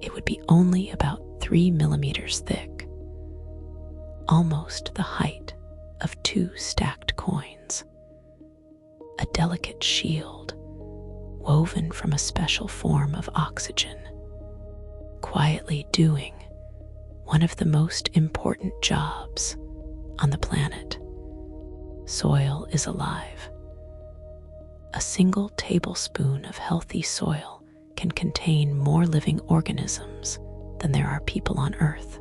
it would be only about 3 millimeters thick, almost the height of 2 stacked coins. A delicate shield woven from a special form of oxygen, quietly doing one of the most important jobs on the planet. Soil is alive. A single tablespoon of healthy soil can contain more living organisms than there are people on Earth.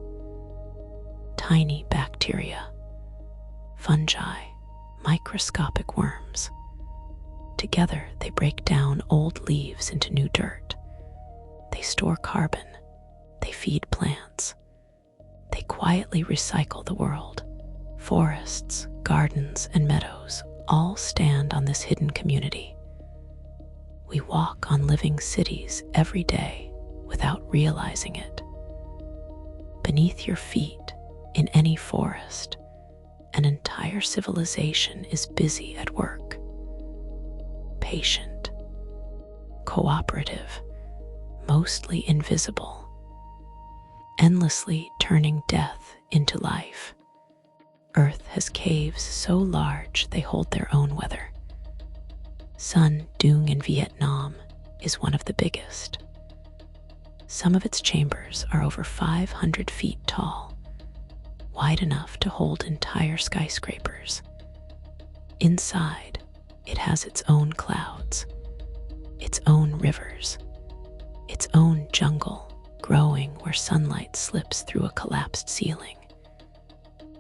Tiny bacteria, fungi, microscopic worms. Together, they break down old leaves into new dirt. They store carbon. They feed plants. They quietly recycle the world. Forests, gardens, and meadows all stand on this hidden community. We walk on living cities every day without realizing it. Beneath your feet, in any forest, an entire civilization is busy at work. Patient, cooperative, mostly invisible, endlessly turning death into life. Earth has caves so large they hold their own weather. Sun Dung in Vietnam is one of the biggest. Some of its chambers are over 500 feet tall, wide enough to hold entire skyscrapers. Inside, it has its own clouds, its own rivers, its own jungle growing where sunlight slips through a collapsed ceiling.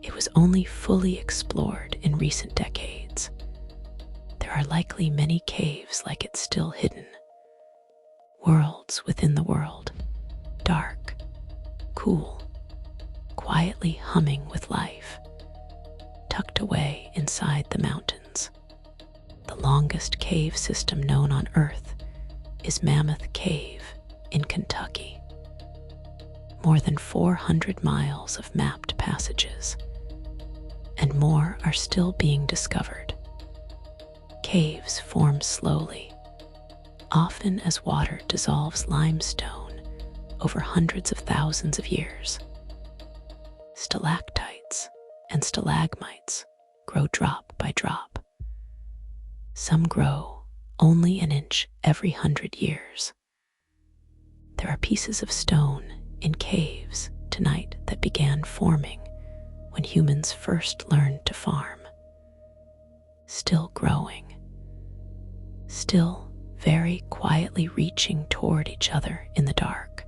It was only fully explored in recent decades. There are likely many caves like it still hidden. Worlds within the world, dark, cool, quietly humming with life, tucked away inside the mountains. The longest cave system known on Earth is Mammoth Cave in Kentucky. More than 400 miles of mapped passages, and more are still being discovered. Caves form slowly, often as water dissolves limestone over hundreds of thousands of years. Stalactites and stalagmites grow drop by drop. Some grow only an inch every 100 years. There are pieces of stone in caves tonight that began forming when humans first learned to farm. Still growing, still very quietly reaching toward each other in the dark.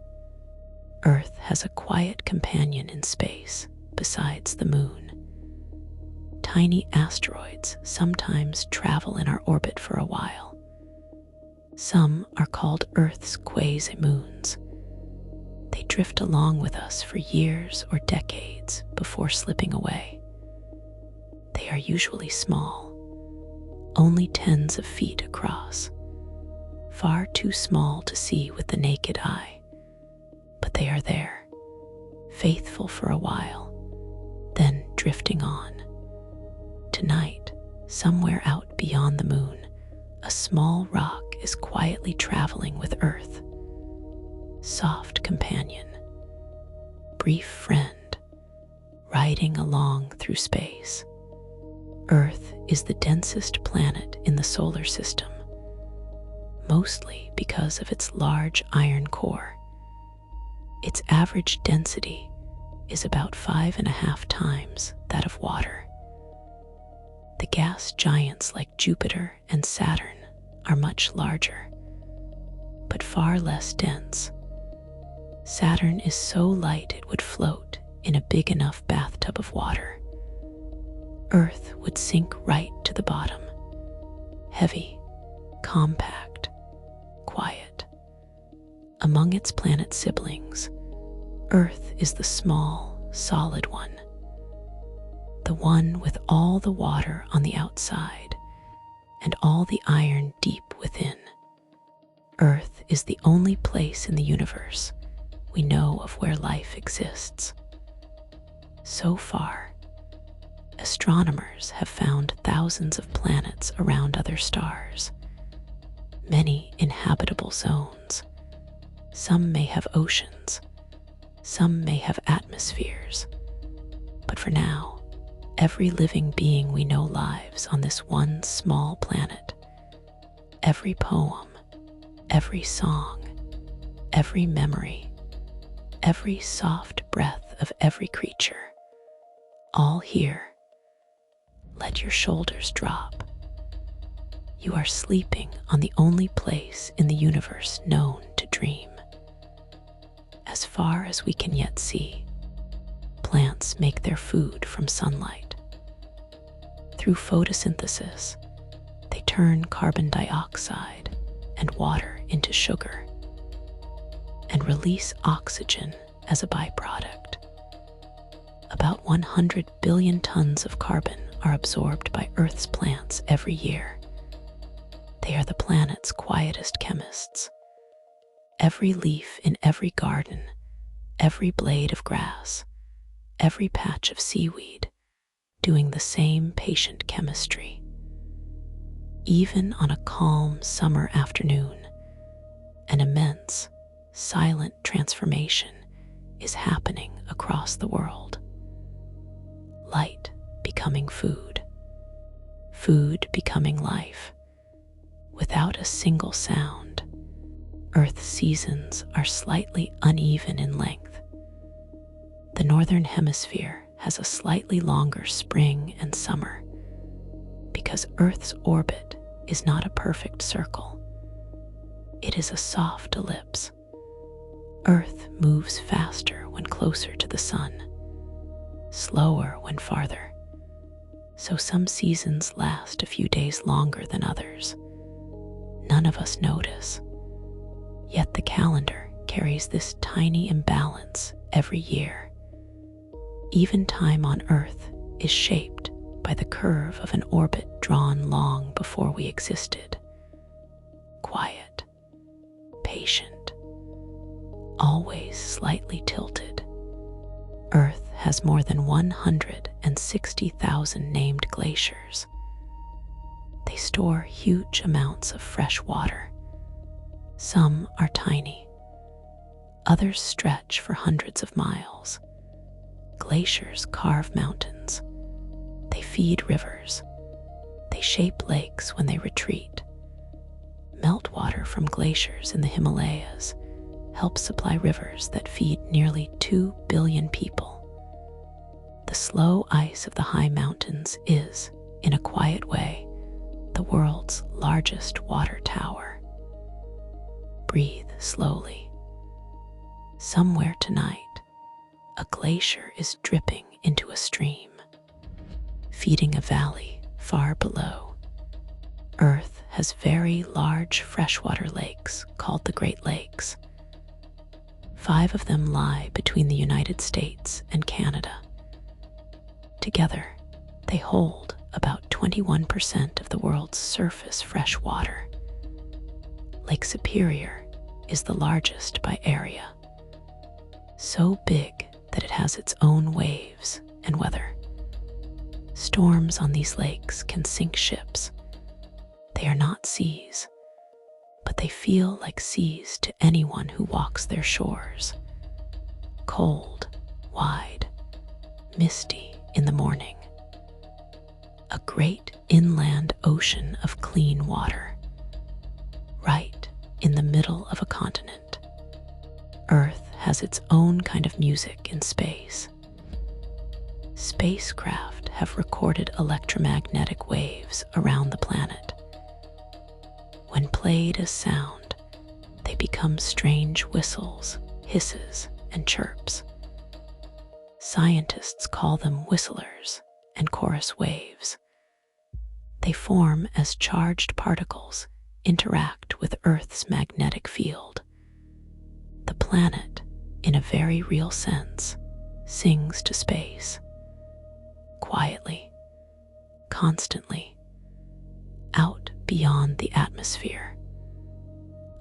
Earth has a quiet companion in space besides the moon. Tiny asteroids sometimes travel in our orbit for a while. Some are called Earth's quasi-moons. They drift along with us for years or decades before slipping away. They are usually small, only tens of feet across, far too small to see with the naked eye. But they are there, faithful for a while, then drifting on. Tonight, somewhere out beyond the moon, a small rock is quietly traveling with Earth. Soft companion, brief friend, riding along through space. Earth is the densest planet in the solar system, mostly because of its large iron core. Its average density is about 5.5 times that of water. The gas giants like Jupiter and Saturn are much larger, but far less dense. Saturn is so light it would float in a big enough bathtub of water. Earth would sink right to the bottom, heavy, compact, quiet. Among its planet siblings, Earth is the small, solid one, the one with all the water on the outside and all the iron deep within. Earth is the only place in the universe we know of where life exists. So far, astronomers have found thousands of planets around other stars, many inhabitable zones. Some may have oceans, some may have atmospheres, but for now, every living being we know lives on this one small planet. Every poem, every song, every memory, every soft breath of every creature, all here. Let your shoulders drop. You are sleeping on the only place in the universe known to dream. As far as we can yet see, plants make their food from sunlight. Through photosynthesis, they turn carbon dioxide and water into sugar and release oxygen as a byproduct. About 100 billion tons of carbon are absorbed by Earth's plants every year. They are the planet's quietest chemists. Every leaf in every garden, every blade of grass, every patch of seaweed, doing the same patient chemistry. Even on a calm summer afternoon, an immense, silent transformation is happening across the world. Light becoming food, food becoming life. Without a single sound, Earth's seasons are slightly uneven in length. The northern hemisphere has a slightly longer spring and summer because Earth's orbit is not a perfect circle. It is a soft ellipse. Earth moves faster when closer to the sun, slower when farther. So some seasons last a few days longer than others. None of us notice. Yet the calendar carries this tiny imbalance every year. Even time on Earth is shaped by the curve of an orbit drawn long before we existed. Quiet, patient, always slightly tilted. Earth has more than 160,000 named glaciers. They store huge amounts of fresh water. Some are tiny. Others stretch for hundreds of miles. Glaciers carve mountains. They feed rivers. They shape lakes when they retreat. Meltwater from glaciers in the Himalayas helps supply rivers that feed nearly 2 billion people. The slow ice of the high mountains is, in a quiet way, the world's largest water tower. Breathe slowly. Somewhere tonight, a glacier is dripping into a stream, feeding a valley far below. Earth has very large freshwater lakes called the Great Lakes. 5 of them lie between the United States and Canada. Together, they hold about 21% of the world's surface fresh water. Lake Superior is the largest by area, so big that it has its own waves and weather. Storms on these lakes can sink ships, They are not seas, but they feel like seas to anyone who walks their shores. Cold, wide, misty in the morning. A great inland ocean of clean water, right in the middle of a continent. Earth has its own kind of music in space. Spacecraft have recorded electromagnetic waves around the planet. When played as sound, they become strange whistles, hisses, and chirps. Scientists call them whistlers and chorus waves. They form as charged particles interact with Earth's magnetic field. The planet, in a very real sense, sings to space. Quietly, constantly, out beyond the atmosphere.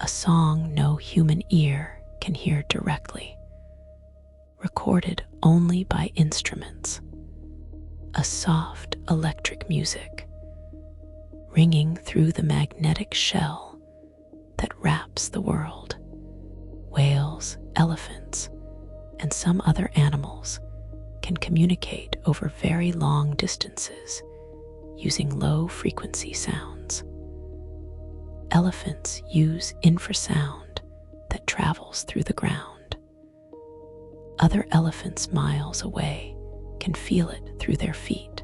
A song no human ear can hear directly, recorded only by instruments. A soft electric music, ringing through the magnetic shell that wraps the world. Whales, elephants, and some other animals can communicate over very long distances using low-frequency sounds. Elephants use infrasound that travels through the ground. Other elephants miles away can feel it through their feet.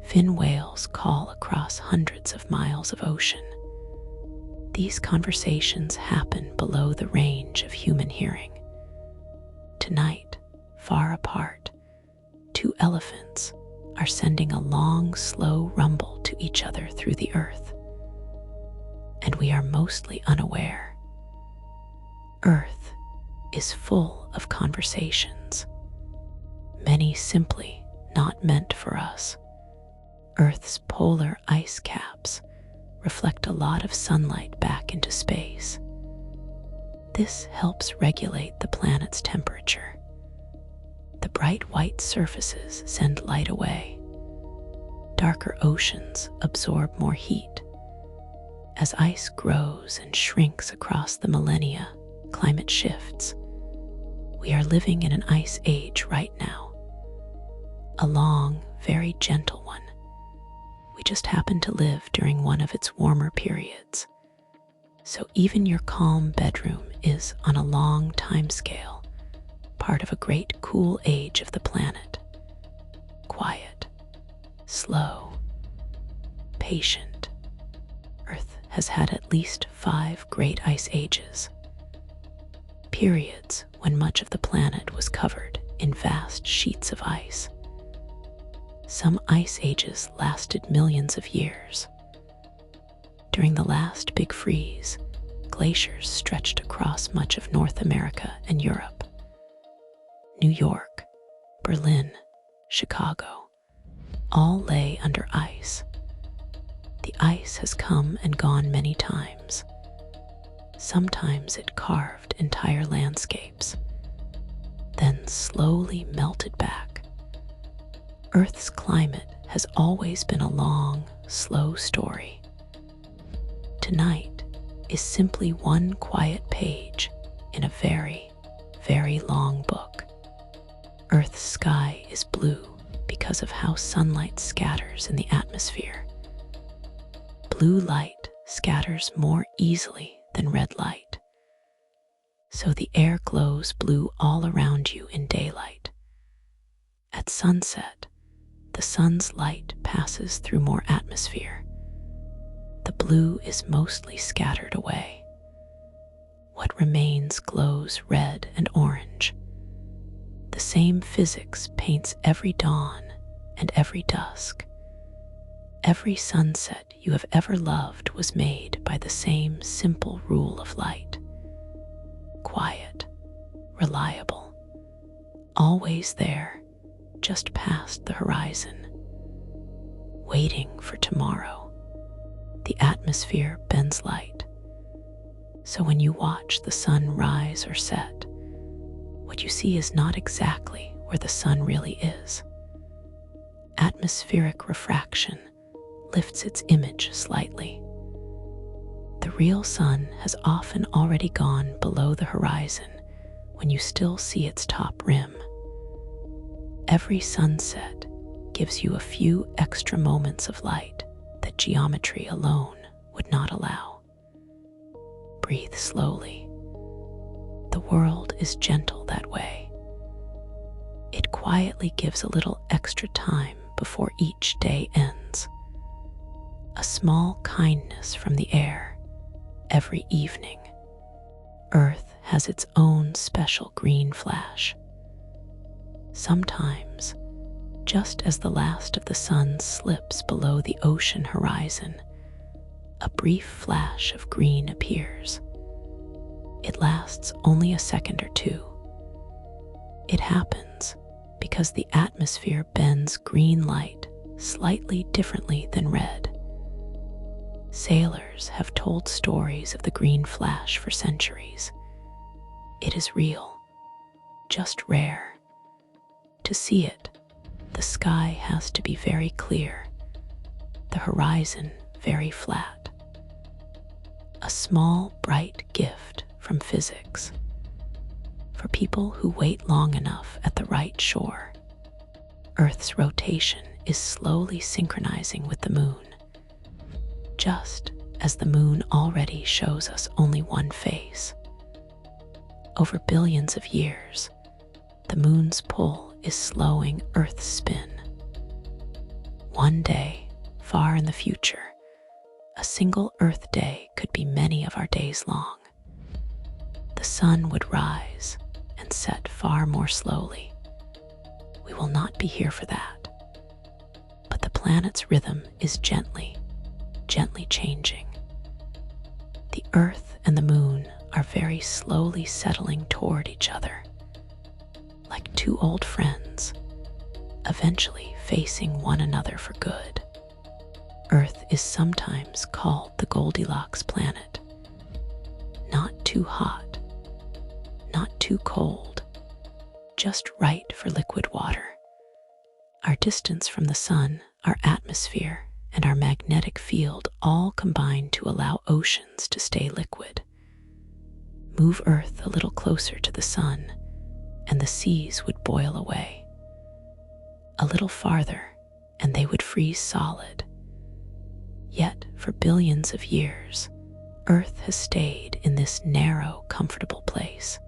Fin whales call across hundreds of miles of ocean. These conversations happen below the range of human hearing. Tonight, far apart, two elephants are sending a long, slow rumble to each other through the earth. And we are mostly unaware. Earth is full of conversations, many simply not meant for us. Earth's polar ice caps reflect a lot of sunlight back into space. This helps regulate the planet's temperature. The bright white surfaces send light away. Darker oceans absorb more heat. As ice grows and shrinks across the millennia, climate shifts. We are living in an ice age right now. A long, very gentle one. We just happen to live during one of its warmer periods. So even your calm bedroom is, on a long time scale, part of a great cool age of the planet. Quiet, slow, patient. Earth has had at least 5 great ice ages. Periods when much of the planet was covered in vast sheets of ice. Some ice ages lasted millions of years. During the last big freeze, glaciers stretched across much of North America and Europe. New York, Berlin, Chicago, all lay under ice. The ice has come and gone many times. Sometimes it carved entire landscapes, then slowly melted back. Earth's climate has always been a long, slow story. Tonight is simply one quiet page in a very, very long book. Earth's sky is blue because of how sunlight scatters in the atmosphere. Blue light scatters more easily than red light, so the air glows blue all around you in daylight. At sunset, the sun's light passes through more atmosphere. The blue is mostly scattered away. What remains glows red and orange. The same physics paints every dawn and every dusk. Every sunset you have ever loved was made by the same simple rule of light. Quiet, reliable, always there, just past the horizon, waiting for tomorrow. The atmosphere bends light, so when you watch the sun rise or set, what you see is not exactly where the sun really is. Atmospheric refraction lifts its image slightly. The real sun has often already gone below the horizon when you still see its top rim. Every sunset gives you a few extra moments of light that geometry alone would not allow. Breathe slowly. The world is gentle that way. It quietly gives a little extra time before each day ends. A small kindness from the air every evening. Earth has its own special green flash. Sometimes, just as the last of the sun slips below the ocean horizon, a brief flash of green appears. It lasts only a second or two. It happens because the atmosphere bends green light slightly differently than red. Sailors have told stories of the green flash for centuries. It is real, just rare. To see it, the sky has to be very clear, the horizon very flat. A small, bright gift from physics. For people who wait long enough at the right shore, Earth's rotation is slowly synchronizing with the moon. Just as the moon already shows us only one face. Over billions of years, the moon's pull is slowing Earth's spin. One day, far in the future, a single Earth day could be many of our days long. The sun would rise and set far more slowly. We will not be here for that. But the planet's rhythm is gently changing. The Earth and the moon are very slowly settling toward each other, like two old friends, eventually facing one another for good. Earth is sometimes called the Goldilocks planet. Not too hot, not too cold, just right for liquid water. Our distance from the sun, our atmosphere, and our magnetic field all combine to allow oceans to stay liquid. Move Earth a little closer to the sun, and the seas would boil away. A little farther, and they would freeze solid. Yet, for billions of years, Earth has stayed in this narrow, comfortable place.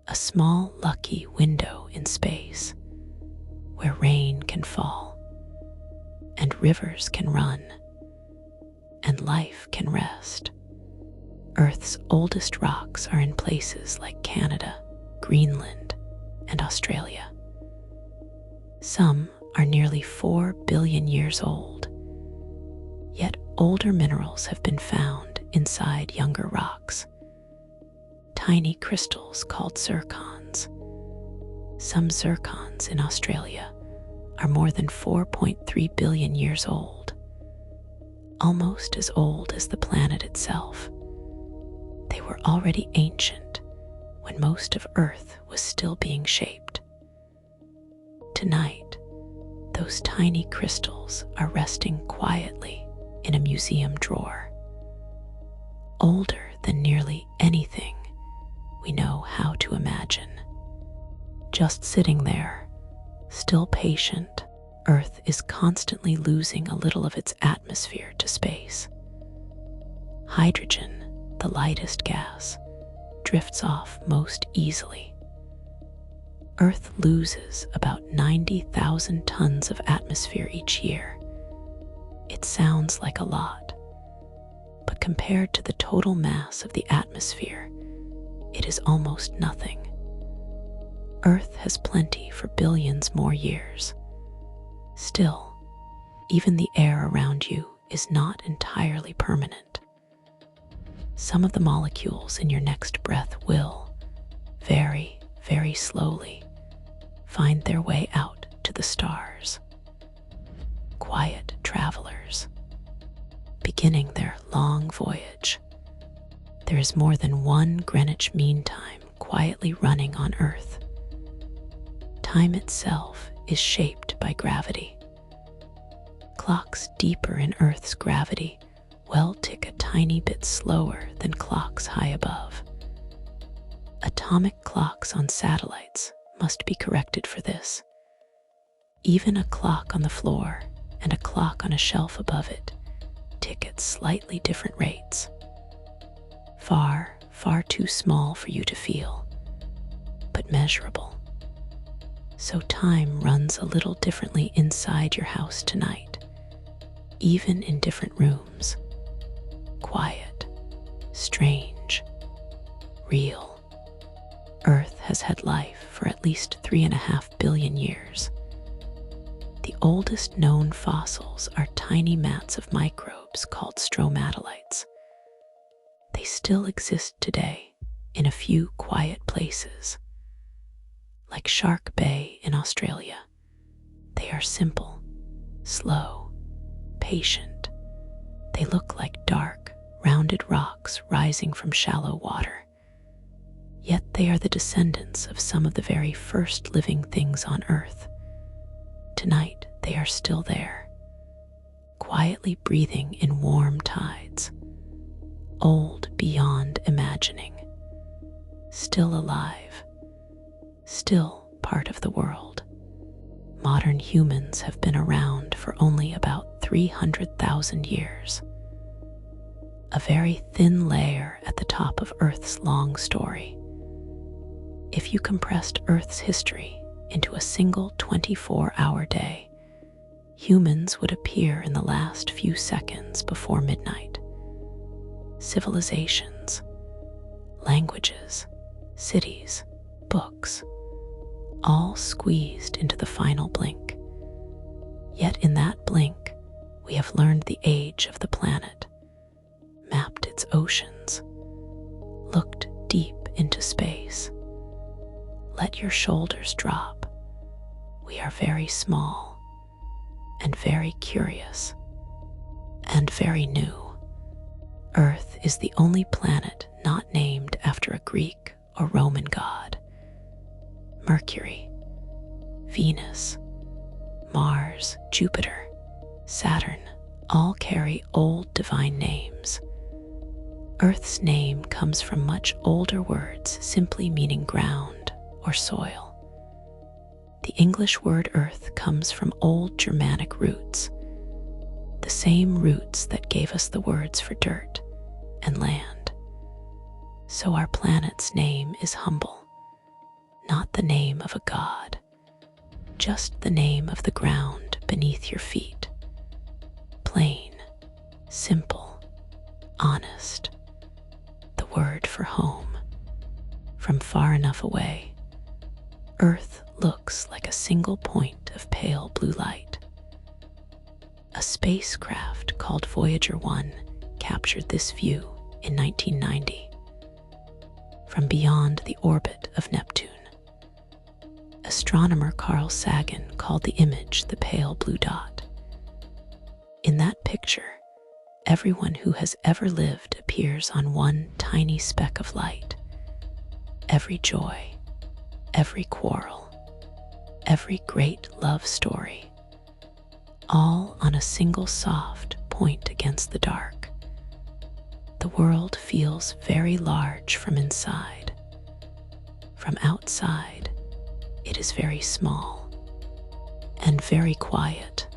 A small, lucky window in space, where rain can fall, and rivers can run, and life can rest. Earth's oldest rocks are in places like Canada, Greenland, and Australia. Some are nearly 4 billion years old, yet older minerals have been found inside younger rocks. Tiny crystals called zircons. Some zircons in Australia are more than 4.3 billion years old, almost as old as the planet itself. They were already ancient when most of Earth was still being shaped. Tonight, those tiny crystals are resting quietly in a museum drawer, older than nearly anything we know how to imagine. Just sitting there, still patient, Earth is constantly losing a little of its atmosphere to space. Hydrogen, the lightest gas, drifts off most easily. Earth loses about 90,000 tons of atmosphere each year. It sounds like a lot, but compared to the total mass of the atmosphere, it is almost nothing. Earth has plenty for billions more years. Still, even the air around you is not entirely permanent. Some of the molecules in your next breath will, very, very slowly, find their way out to the stars. Quiet travelers, beginning their long voyage. There is more than one Greenwich Mean Time quietly running on Earth. Time itself is shaped by gravity. Clocks deeper in Earth's gravity well tick a tiny bit slower than clocks high above. Atomic clocks on satellites must be corrected for this. Even a clock on the floor and a clock on a shelf above it tick at slightly different rates. Far, far too small for you to feel, but measurable. So time runs a little differently inside your house tonight, even in different rooms. Quiet, strange, real. Earth has had life for at least 3.5 billion years. The oldest known fossils are tiny mats of microbes called stromatolites. They still exist today in a few quiet places. Like Shark Bay in Australia, they are simple, slow, patient. They look like dark, rounded rocks rising from shallow water. Yet they are the descendants of some of the very first living things on Earth. Tonight, they are still there, quietly breathing in warm tides, old beyond imagining, still alive, still part of the world. Modern humans have been around for only about 300,000 years. A very thin layer at the top of Earth's long story. If you compressed Earth's history into a single 24-hour day, humans would appear in the last few seconds before midnight. Civilizations, languages, cities, books, all squeezed into the final blink. Yet in that blink, we have learned the age of the planet, mapped its oceans, looked deep into space. Let your shoulders drop. We are very small, and very curious, and very new. Earth is the only planet not named after a Greek or Roman god. Mercury, Venus, Mars, Jupiter, Saturn all carry old divine names. Earth's name comes from much older words simply meaning ground or soil. The English word earth comes from old Germanic roots, the same roots that gave us the words for dirt and land. So our planet's name is humble, not the name of a god, just the name of the ground beneath your feet. Plain, simple, honest, the word for home. From far enough away, Earth looks like a single point of pale blue light. A spacecraft called Voyager 1 captured this view in 1990 from beyond the orbit of Neptune. Astronomer Carl Sagan called the image the pale blue dot. In that picture, everyone who has ever lived appears on one tiny speck of light. Every joy, every quarrel, every great love story, all on a single soft point against the dark. The world feels very large from inside. From outside, it is very small and very quiet.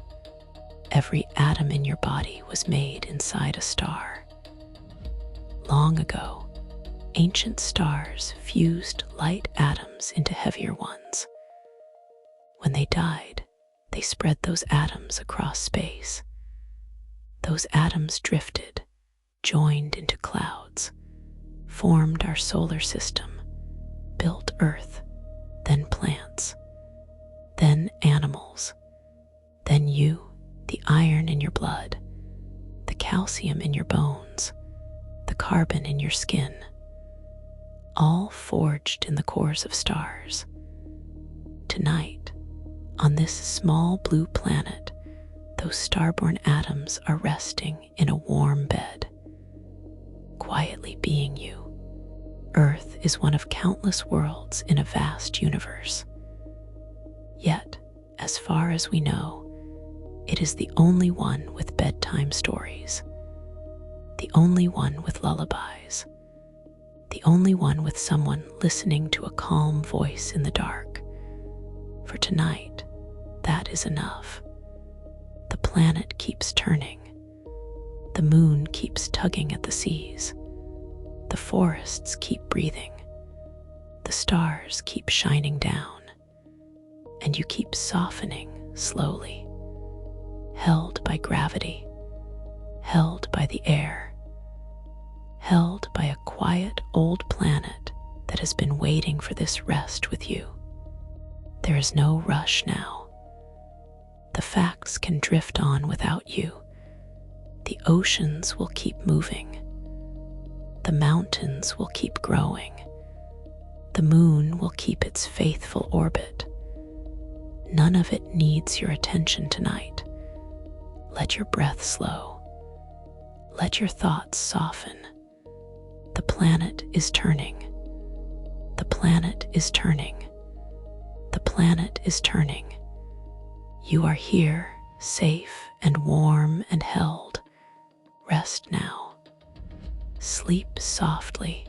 Every atom in your body was made inside a star. Long ago, ancient stars fused light atoms into heavier ones. When they died, they spread those atoms across space. Those atoms drifted, joined into clouds, formed our solar system, built Earth, then plants, then animals, then you, the iron in your blood, the calcium in your bones, the carbon in your skin, all forged in the cores of stars. Tonight, on this small blue planet, those starborn atoms are resting in a warm bed, quietly being you. Earth is one of countless worlds in a vast universe. Yet, as far as we know, It is the only one with bedtime stories, the only one with lullabies, the only one with someone listening to a calm voice in the dark. For tonight, that is enough. The planet keeps turning. The moon keeps tugging at the seas. The forests keep breathing. The stars keep shining down. And you keep softening slowly, held by gravity, held by the air, held by a quiet old planet that has been waiting for this rest with you. There is no rush now. The facts can drift on without you. The oceans will keep moving. The mountains will keep growing. The moon will keep its faithful orbit. None of it needs your attention tonight. Let your breath slow. Let your thoughts soften. The planet is turning. The planet is turning. The planet is turning. You are here, safe and warm and held. Rest now. Sleep softly.